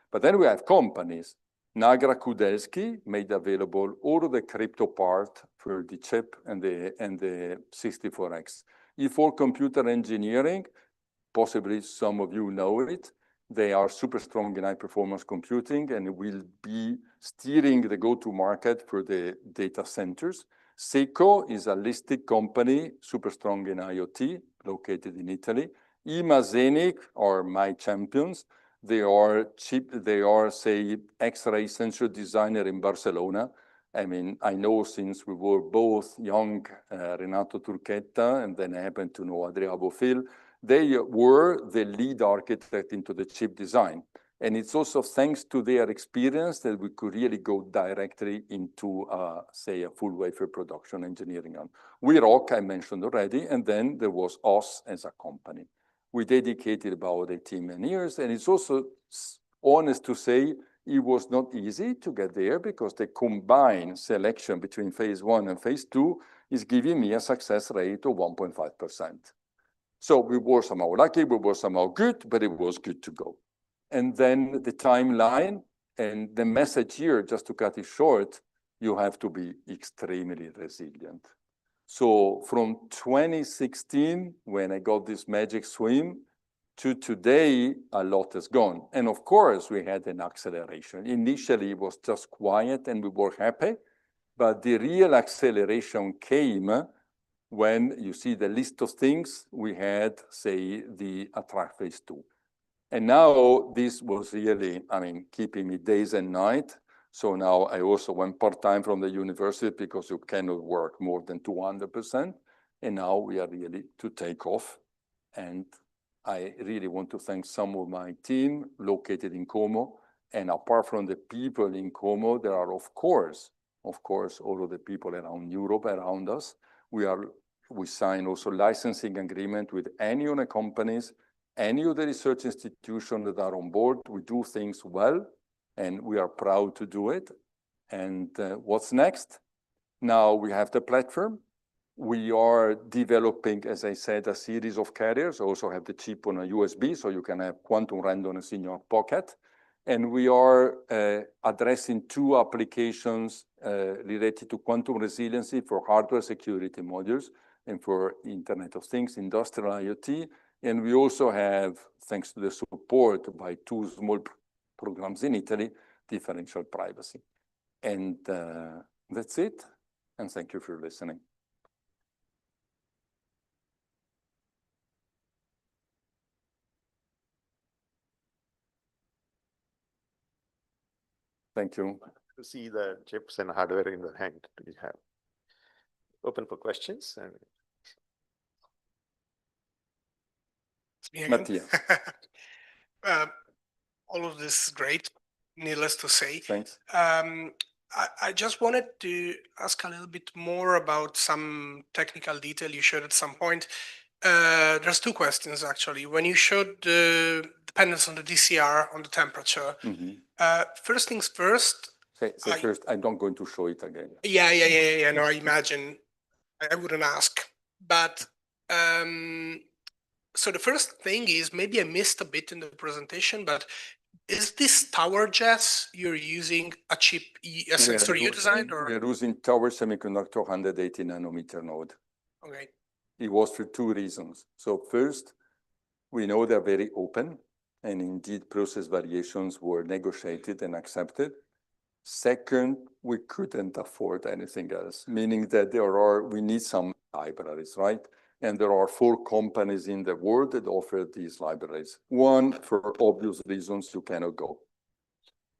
But then we have companies. Nagra Kudelski made available all of the crypto part for the chip and the 64X. E4 Computer Engineering, possibly some of you know it. They are super strong in high performance computing and will be steering the go-to-market for the data centers. Seco is a listed company, super strong in IoT, located in Italy. Imazenic are my champions. They are, say, X-ray sensor designer in Barcelona. I mean, I know since we were both young, Renato Turchetta, and then I happened to know Andrea Bofil. They were the lead architect into the chip design. And it's also thanks to their experience that we could really go directly into, say, a full wafer production engineering. We Rock, I mentioned already, and then there was us as a company. We dedicated about 18 years, and it's also honest to say it was not easy to get there because the combined selection between phase 1 and phase 2 is giving me a success rate of 1.5%. So we were somehow lucky, we were somehow good, but it was good to go. And then the timeline and the message here, just to cut it short, you have to be extremely resilient. So from 2016, when I got this magic swim, to today, a lot has gone. And of course, we had an acceleration. Initially, it was just quiet and we were happy, but the real acceleration came when you see the list of things we had, say, the Attract phase 2. And now this was really, I mean, keeping me days and night. So now I also went part-time from the university because you cannot work more than 200%. And now we are really to take off. And I really want to thank some of my team located in Como. And apart from the people in Como, there are, of course, all of the people around Europe, around us. We sign also licensing agreement with any of the companies, any of the research institutions that are on board. We do things well, and we are proud to do it. And what's next? Now we have the platform. We are developing, as I said, a series of carriers. Also have the chip on a USB, so you can have quantum randomness in your pocket. And we are addressing 2 applications related to quantum resiliency for hardware security modules and for Internet of Things, industrial IoT. And we also have, thanks to the support by 2 small programs in Italy, differential privacy. And that's it. And thank you for listening. Thank you. To see the chips and hardware in the hand we have. Open for questions. And Mattia. All of this is great, needless to say. Thanks. I just wanted to ask a little bit more about some technical detail you showed at some point. There's 2 questions, actually. When you showed the dependence on the DCR, on the temperature, first things first. Say first, I'm not going to show it again. Yeah. No, I imagine I wouldn't ask. But so the first thing is, maybe I missed a bit in the presentation, but is this Tower Jazz you're using a chip, a sensor you designed? Or? We're using Tower Semiconductor 180 nanometer node. Okay. It was for 2 reasons. So first, we know they're very open, and indeed process variations were negotiated and accepted. Second, we couldn't afford anything else, meaning that we need some libraries, right? And there are 4 companies in the world that offer these libraries. One, for obvious reasons, you cannot go.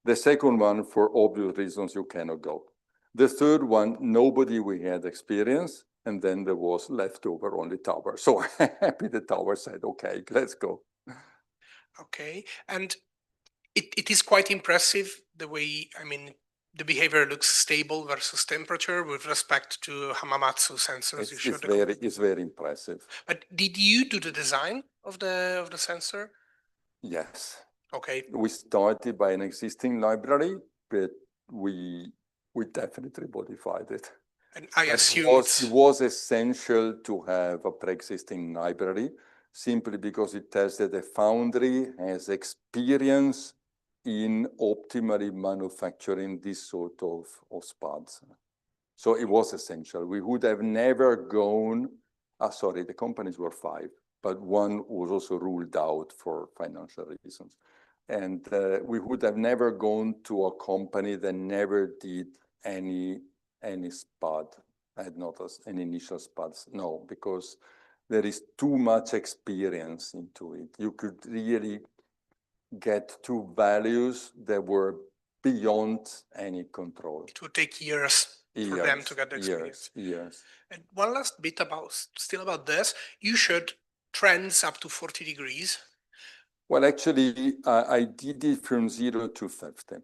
The second one, for obvious reasons, you cannot go. The third one, nobody we had experience, and then there was leftover only Tower. So happy the Tower said, okay, let's go. Okay, and it is quite impressive the way, I mean, the behavior looks stable versus temperature with respect to Hamamatsu sensors you showed. It's very impressive. But did you do the design of the sensor? Yes. Okay. We started by an existing library, but we definitely modified it. And I assume it was essential to have a pre-existing library, simply because it tells that the foundry has experience in optimally manufacturing this sort of spuds. So it was essential. We would have never gone, sorry, the companies were 5, but one was also ruled out for financial reasons. And we would have never gone to a company that never did any spud. I had not any initial spuds, no, because there is too much experience into it. You could really get to values that were beyond any control. It would take years for them to get the experience. Years. And one last bit still about this. You showed trends up to 40 degrees. Well, actually, I did it from 0 to 50.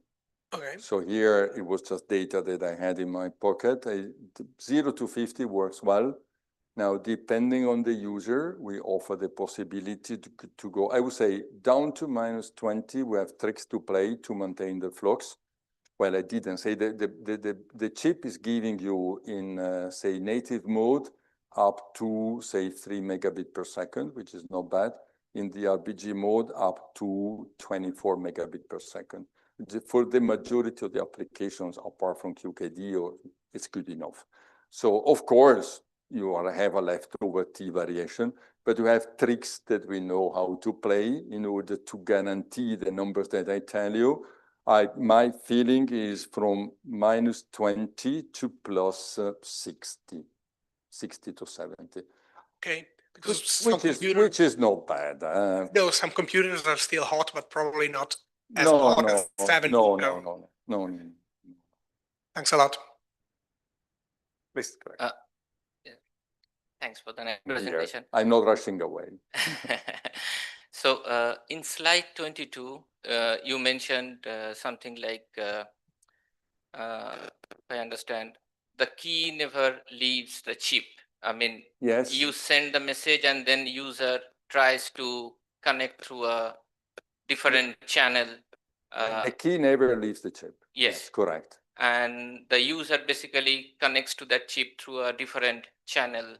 Okay. So here it was just data that I had in my pocket. 0 to 50 works well. Now, depending on the user, we offer the possibility to go, I would say, down to -20. We have tricks to play to maintain the flux. Well, I didn't say the chip is giving you in, say, native mode up to, say, 3 megabit per second, which is not bad. In the RBG mode, up to 24 megabit per second. For the majority of the applications, apart from QKD, it's good enough. So, of course, you have a leftover T variation, but you have tricks that we know how to play in order to guarantee the numbers that I tell you. My feeling is from -20 to plus 60 to 70. Okay. Which is not bad. No, some computers are still hot, but probably not as hot as 70. No. Thanks a lot. Please, correct. Yeah. Thanks for the nice presentation. I'm not rushing away. So in slide 22, you mentioned something like, if I understand, the key never leaves the chip. I mean, yes. You send the message and then user tries to connect through a different channel. The key never leaves the chip. Yes. That's correct. And the user basically connects to that chip through a different channel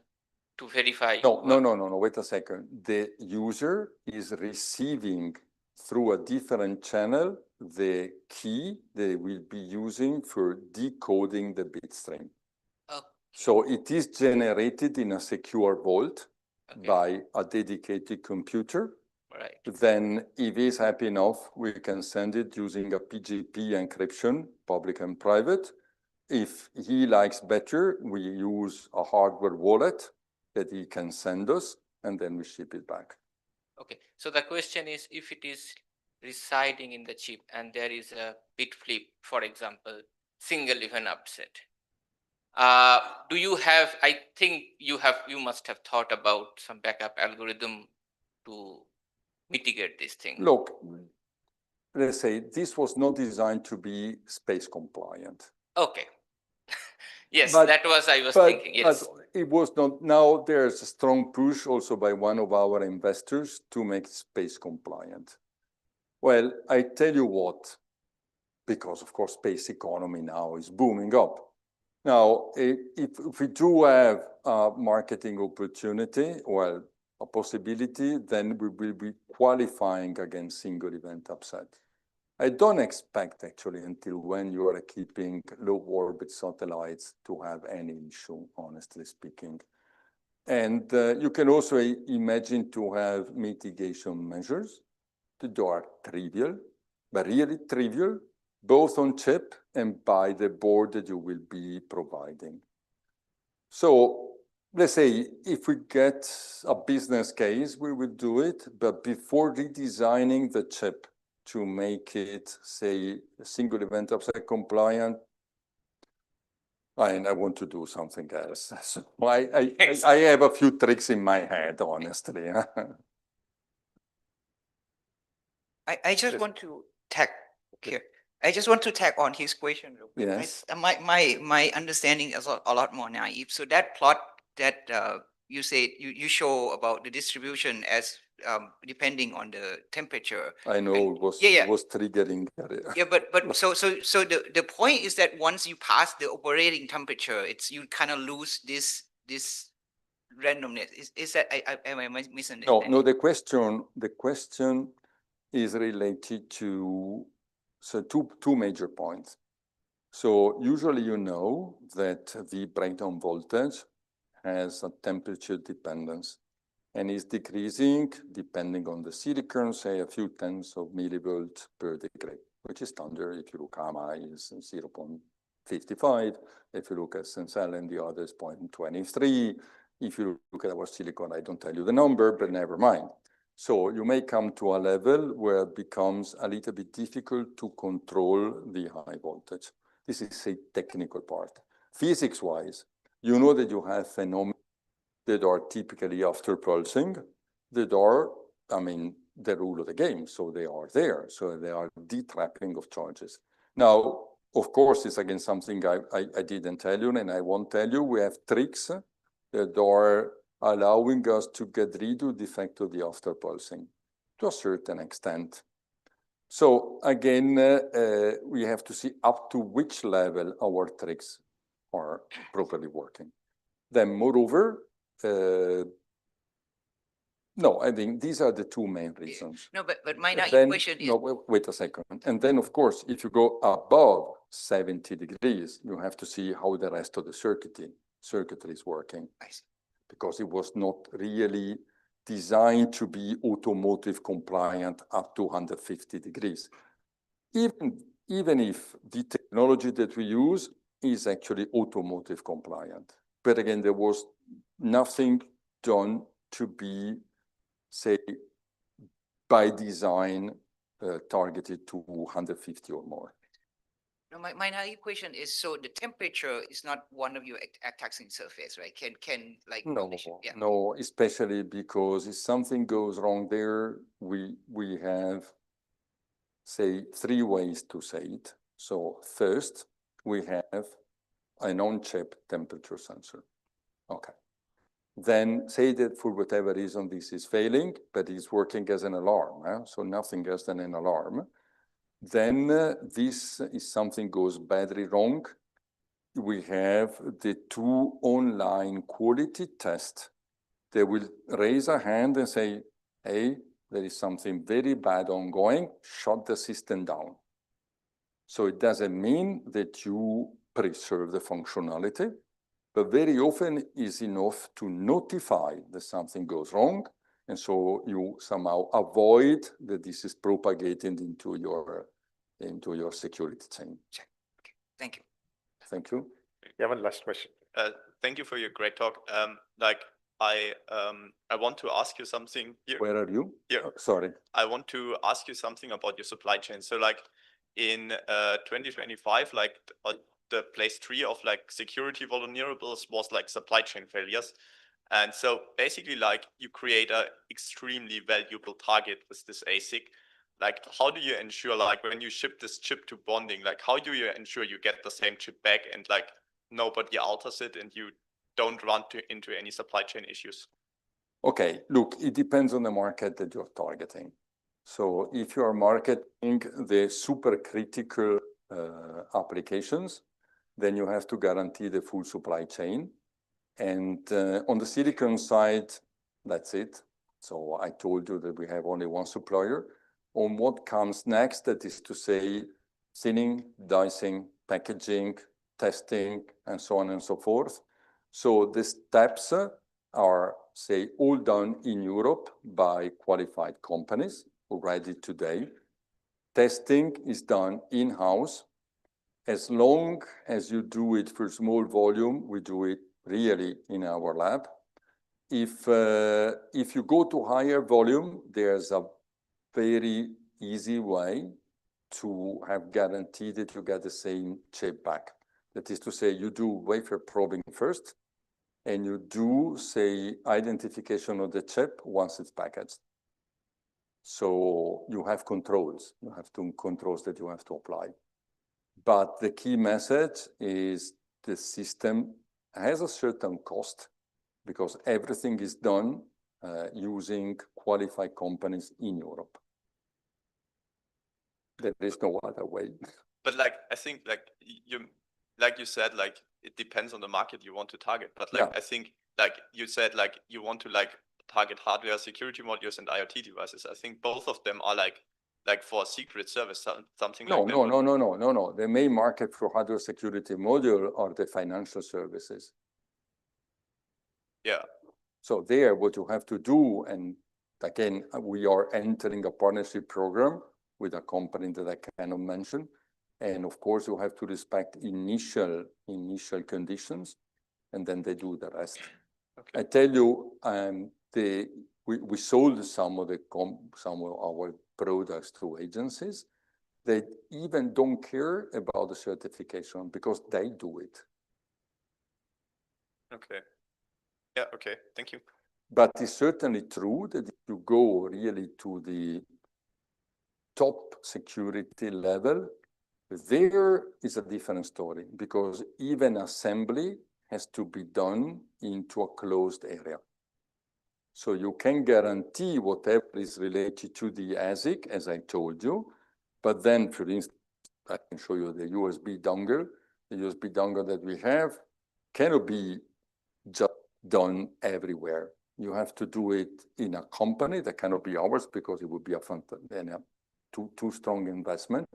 to verify. No. Wait a second. The user is receiving through a different channel the key they will be using for decoding the bit stream. Okay. So it is generated in a secure vault by a dedicated computer. Right. Then if he's happy enough, we can send it using a PGP encryption, public and private. If he likes better, we use a hardware wallet that he can send us, and then we ship it back. Okay, so the question is, if it is residing in the chip and there is a bit flip, for example, single even upset, do you have, I think you must have thought about some backup algorithm to mitigate this thing. Look, let's say this was not designed to be space compliant. Okay. Yes, that was I was thinking. Yes. But it was not. Now there's a strong push also by one of our investors to make it space compliant. Well, I tell you what, because of course space economy now is booming up. Now, if we do have a marketing opportunity, well, a possibility, then we will be qualifying against single event upset. I don't expect actually until when you are keeping low orbit satellites to have any issue, honestly speaking. And you can also imagine to have mitigation measures that are trivial, but really trivial, both on chip and by the board that you will be providing. So let's say if we get a business case, we will do it, but before redesigning the chip to make it, say, a single event upset compliant, I want to do something else. So I have a few tricks in my head, honestly. I just want to tag here. I just want to tag on his question real quick. Yes. My understanding is a lot more naive. So that plot that you said you show about the distribution as depending on the temperature. I know and, it was, yeah, yeah. It was triggering. Yeah, but so the point is that once you pass the operating temperature, it's you kind of lose this randomness. Is that am I misunderstanding? No. The question is related to two major points. So usually you know that the breakdown voltage has a temperature dependence and is decreasing depending on the silicon, say a few tenths of millivolts per degree, which is standard. If you look at AMI is 0.55. If you look at Sencel and the others, 0.23. If you look at our silicon, I don't tell you the number, but never mind. So you may come to a level where it becomes a little bit difficult to control the high voltage. This is a technical part. Physics-wise, you know that you have phenomena that are typically after pulsing, that are, I mean, the rule of the game. So they are there. So they are detrapping of charges. Now, of course, it's again something I didn't tell you, and I won't tell you. We have tricks that are allowing us to get rid of the effect of the after pulsing to a certain extent. So again, we have to see up to which level our tricks are properly working. Then moreover, no, I think these are the two main reasons. No, but my naive question is... No, wait a second. And then, of course, if you go above 70 degrees, you have to see how the rest of the circuitry is working. I see. Because it was not really designed to be automotive compliant up to 150 degrees. Even if the technology that we use is actually automotive compliant. But again, there was nothing done to be, say, by design, targeted to 150 or more. No, my naive question is, so the temperature is not one of your taxing surface, right? Can like yeah. No, especially because if something goes wrong there, we have, say, three ways to say it. So first, we have an on-chip temperature sensor. Okay. Then say that for whatever reason this is failing, but it's working as an alarm. So nothing else than an alarm. Then this is something goes badly wrong. We have the two online quality tests. They will raise a hand and say, hey, there is something very bad ongoing, shut the system down. So it doesn't mean that you preserve the functionality, but very often is enough to notify that something goes wrong. And so you somehow avoid that this is propagating into your security chain. Okay, thank you. Thank you. Yeah, one last question. Thank you for your great talk. I want to ask you something here. Where are you? Here. Oh, sorry. I want to ask you something about your supply chain. So like in 2025, like the place 3 of like security vulnerables was like supply chain failures. And so basically like you create a extremely valuable target with this ASIC. Like how do you ensure like when you ship this chip to bonding, like how do you ensure you get the same chip back and like nobody alters it and you don't run into any supply chain issues? Okay, look, it depends on the market that you're targeting. So if you are marketing the super critical applications, then you have to guarantee the full supply chain. And on the silicon side, that's it. So I told you that we have only one supplier. On what comes next, that is to say, thinning, dicing, packaging, testing, and so on and so forth. So the steps are, say, all done in Europe by qualified companies already today. testing is done in-house. As long as you do it for small volume, we do it really in our lab. If you go to higher volume, there's a very easy way to have guaranteed that you get the same chip back. That is to say, you do wafer probing first, and you do, say, identification of the chip once it's packaged. So you have controls. You have two controls that you have to apply. But the key message is the system has a certain cost because everything is done using qualified companies in Europe. There is no other way. But like, I think like you said, like it depends on the market you want to target. But like, I think like you said, like you want to like target hardware, security modules, and IoT devices. I think both of them are like for Secret Service, something like that. No. The main market for hardware security module are the financial services. Yeah. So there, what you have to do, and again, we are entering a partnership program with a company that I cannot mention. And of course, you have to respect initial conditions, and then they do the rest. Okay. I tell you, we sold some of our products to agencies. They even don't care about the certification because they do it. Okay. Yeah. Okay. Thank you. But it's certainly true that if you go really to the top security level, there is a different story because even assembly has to be done into a closed area. So you can guarantee whatever is related to the ASIC, as I told you, but then, for instance, I can show you the USB dongle. The USB dongle that we have cannot be just done everywhere. You have to do it in a company that cannot be ours because it would be a too strong investment,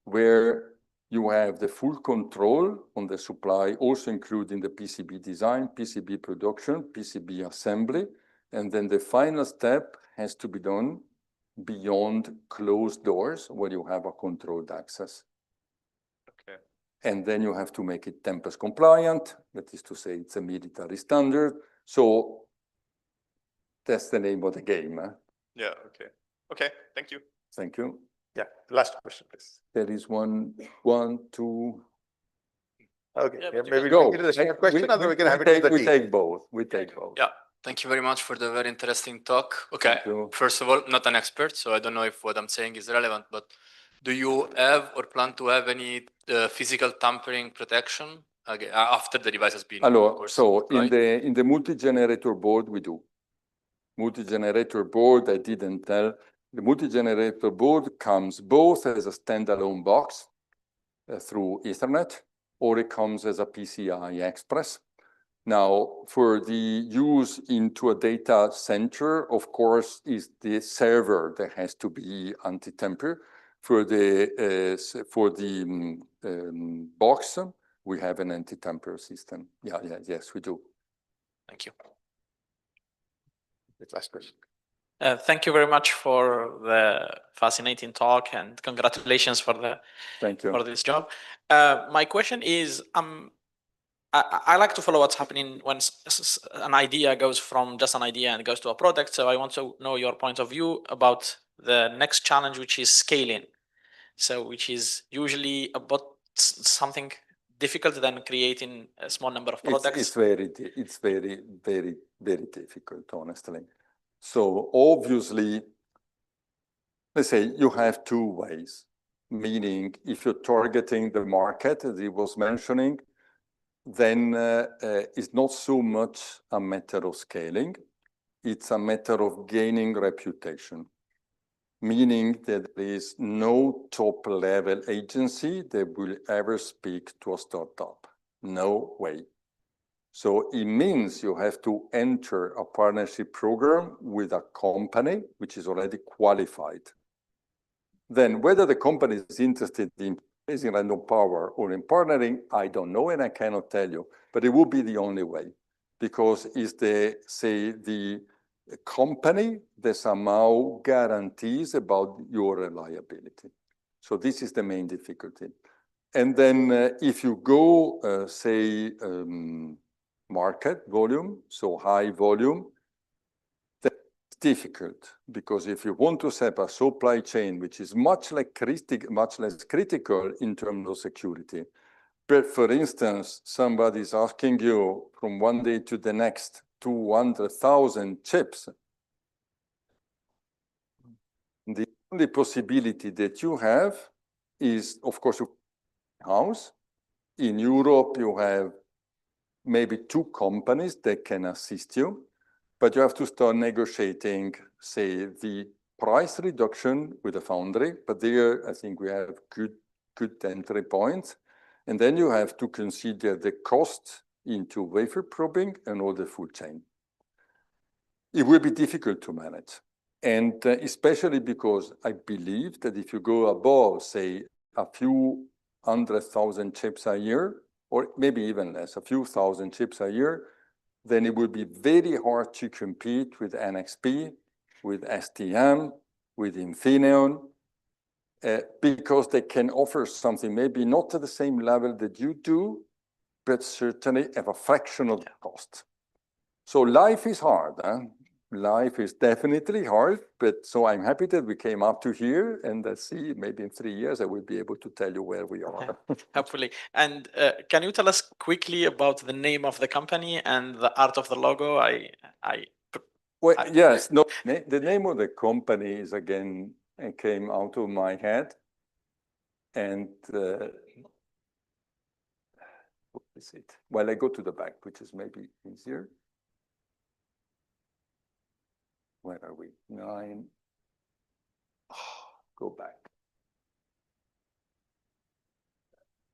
where you have the full control on the supply, also including the PCB design, PCB production, PCB assembly, and then the final step has to be done beyond closed doors where you have a controlled access. Okay. And then you have to make it Tempest compliant. That is to say, it's a military standard. So that's the name of the game. Huh? Yeah. Okay. Okay. Thank you. Thank you. Yeah. Last question, please. There is one, two. Okay. Yeah, Yeah, maybe go. We can the second question, or we can have it. We take both. We take both. Yeah. Thank you very much for the very interesting talk. Okay. First of all, not an expert, so I don't know if what I'm saying is relevant, but do you have or plan to have any physical tampering protection after the device has been? So in the multi-generator board, we do. Multi-generator board, I didn't tell. The multi-generator board comes both as a standalone box through Ethernet, or it comes as a PCI Express. Now, for the use into a data center, of course, is the server that has to be anti-tamper. For the box, we have an anti-tamper system. Yes, we do. Thank you. Last question. Thank you very much for the fascinating talk and congratulations for for this job. My question is, I like to follow what's happening when an idea goes from just an idea and goes to a product. So I want to know your point of view about the next challenge, which is scaling. So which is usually about something difficult than creating a small number of products. It's very, very difficult, honestly. So obviously, let's say you have two ways, meaning if you're targeting the market, as he was mentioning, then it's not so much a matter of scaling. It's a matter of gaining reputation, meaning that there is no top-level agency that will ever speak to a startup. No way. So it means you have to enter a partnership program with a company which is already qualified. Then whether the company is interested in raising random power or in partnering, I don't know and I cannot tell you, but it will be the only way because it's the company that somehow guarantees about your reliability. So this is the main difficulty. And then if you go, say, market volume, so high volume, that's difficult, because if you want to set a supply chain, which is much less critical in terms of security, but for instance, somebody is asking you from one day to the next 200,000 chips. The only possibility that you have is, of course, house. In Europe, you have maybe 2 companies that can assist you, but you have to start negotiating, say, the price reduction with the foundry. But there, I think we have good entry points. And then you have to consider the cost into wafer probing and all the food chain. It will be difficult to manage. And especially because I believe that if you go above, say, a few 100,000 chips a year, or maybe even less, a few thousand chips a year, then it would be very hard to compete with NXP, with STM, with Infineon, because they can offer something maybe not at the same level that you do, but certainly at a fraction of the cost. So life is hard. Life is definitely hard, but so I'm happy that we came up to here, and let's see, maybe in 3 years I will be able to tell you where we are. Hopefully. And can you tell us quickly about the name of the company and the art of the logo? Well, yes, no, the name of the company is, again, it came out of my head, and what is it? Well, I go to the back, which is maybe easier. Where are we? 9. Oh, go back.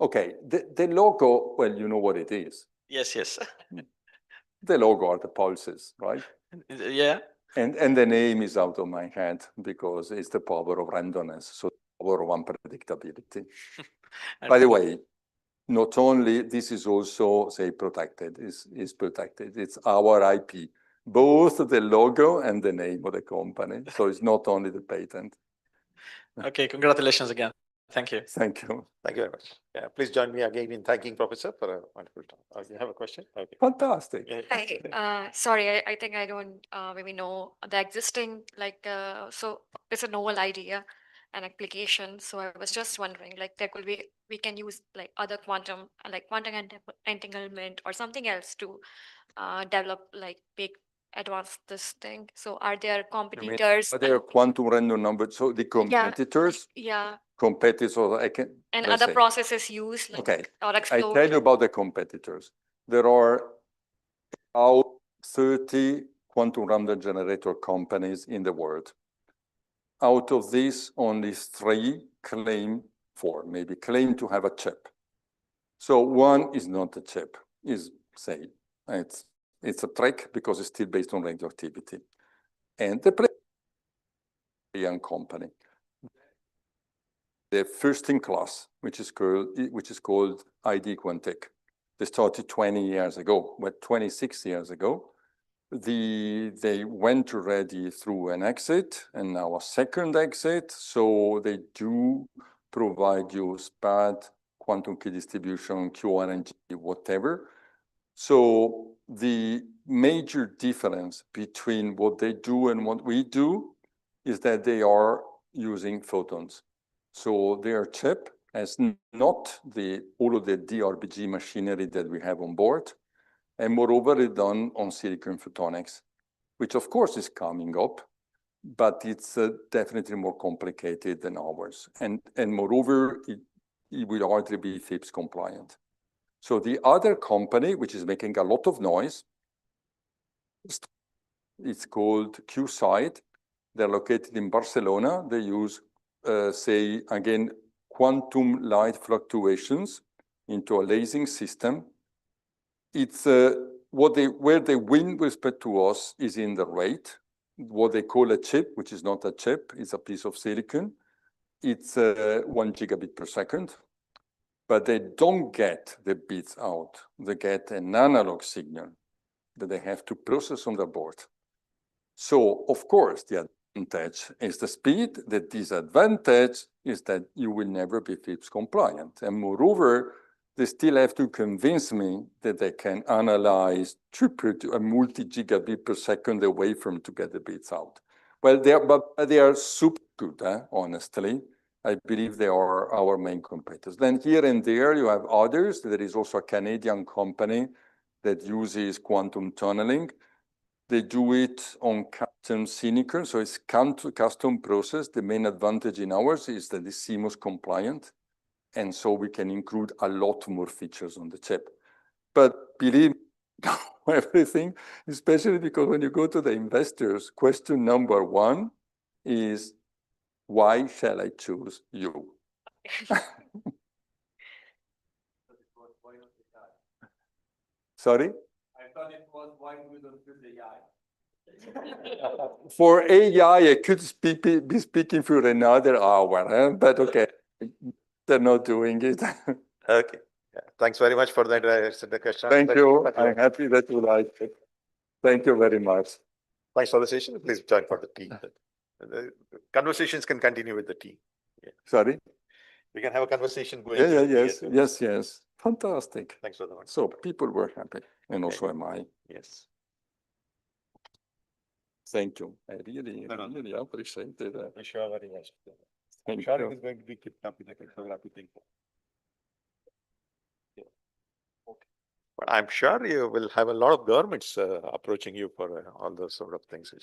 Okay, the logo, well, you know what it is. Yes, yes. The logo are the pulses, right? Yeah. And the name is out of my head because it's the power of randomness, so the power of unpredictability. By the way, not only this is also, say, protected, is protected. It's our IP, both the logo and the name of the company. So it's not only the patent. Okay, congratulations again. Thank you. Thank you. Thank you very much. Yeah, please join me again in thanking Professor for a wonderful talk. Oh, you have a question? Okay. Fantastic. Yeah. Hi, sorry, I think I don't maybe know the existing, like, so it's a novel idea and application. So I was just wondering, like, there could be, we can use like other quantum, like quantum entanglement or something else to develop, like, big advance this thing. So are there competitors? Are there quantum random numbers? So the competitors? Yeah. Competitors, I can. And other processes used, like, okay. or I explored. tell you about the competitors. There are about 30 quantum random generator companies in the world. Out of these, only 3 claim to have a chip. So one is not a chip, is, say, it's a trick because it's still based on radioactivity. And the young company. The first in class, which is called ID Quantic. They started 20 years ago, but 26 years ago. They went already through an exit and now a second exit. So they do provide you SPAD, quantum key distribution, QRNG, whatever. So the major difference between what they do and what we do is that they are using photons. So their chip has not all of the DRBG machinery that we have on board. And moreover, it's done on silicon photonics, which of course is coming up, but it's definitely more complicated than ours. And moreover, it will hardly be FIPS compliant. So the other company, which is making a lot of noise, it's called QSide. They're located in Barcelona. They use, say, again, quantum light fluctuations into a lasing system. It's where they win with respect to us is in the rate. What they call a chip, which is not a chip, is a piece of silicon. It's 1 gigabit per second, but they don't get the bits out. They get an analog signal that they have to process on their board. So, of course, the is the speed. The disadvantage is that you will never be FIPS compliant. And moreover, they still have to convince me that they can analyze a multi-gigabit per second a waveform to get the bits out. Well, they are super good, honestly. I believe they are our main competitors. Then here and there, you have others. There is also a Canadian company that uses quantum tunneling. They do it on custom silicon, so it's custom process. The main advantage in ours is that it's CMOS compliant, and so we can include a lot more features on the chip. But believe me, everything, especially because when you go to the investors, question number one is, why shall I choose you? Sorry? I thought it was why we don't do the AI. For AI, I could be speaking for another hour, but okay, they're not doing it. Okay. Yeah. Thanks very much for that question. Thank you. I'm happy that you liked it. Thank you very much. Thanks for the session. Please join for the tea. The conversations can continue with the tea. Yeah. Sorry? We can have a conversation going. Yes. Fantastic. Thanks for the one. So people were happy, and also am I. Yes. Thank you. I really appreciate it. I'm sure very much. Thank I'm sure you. it is going to be kept up with the cryptography thing. Yeah. Okay. But I'm sure you will have a lot of governments approaching you for all those sort of things.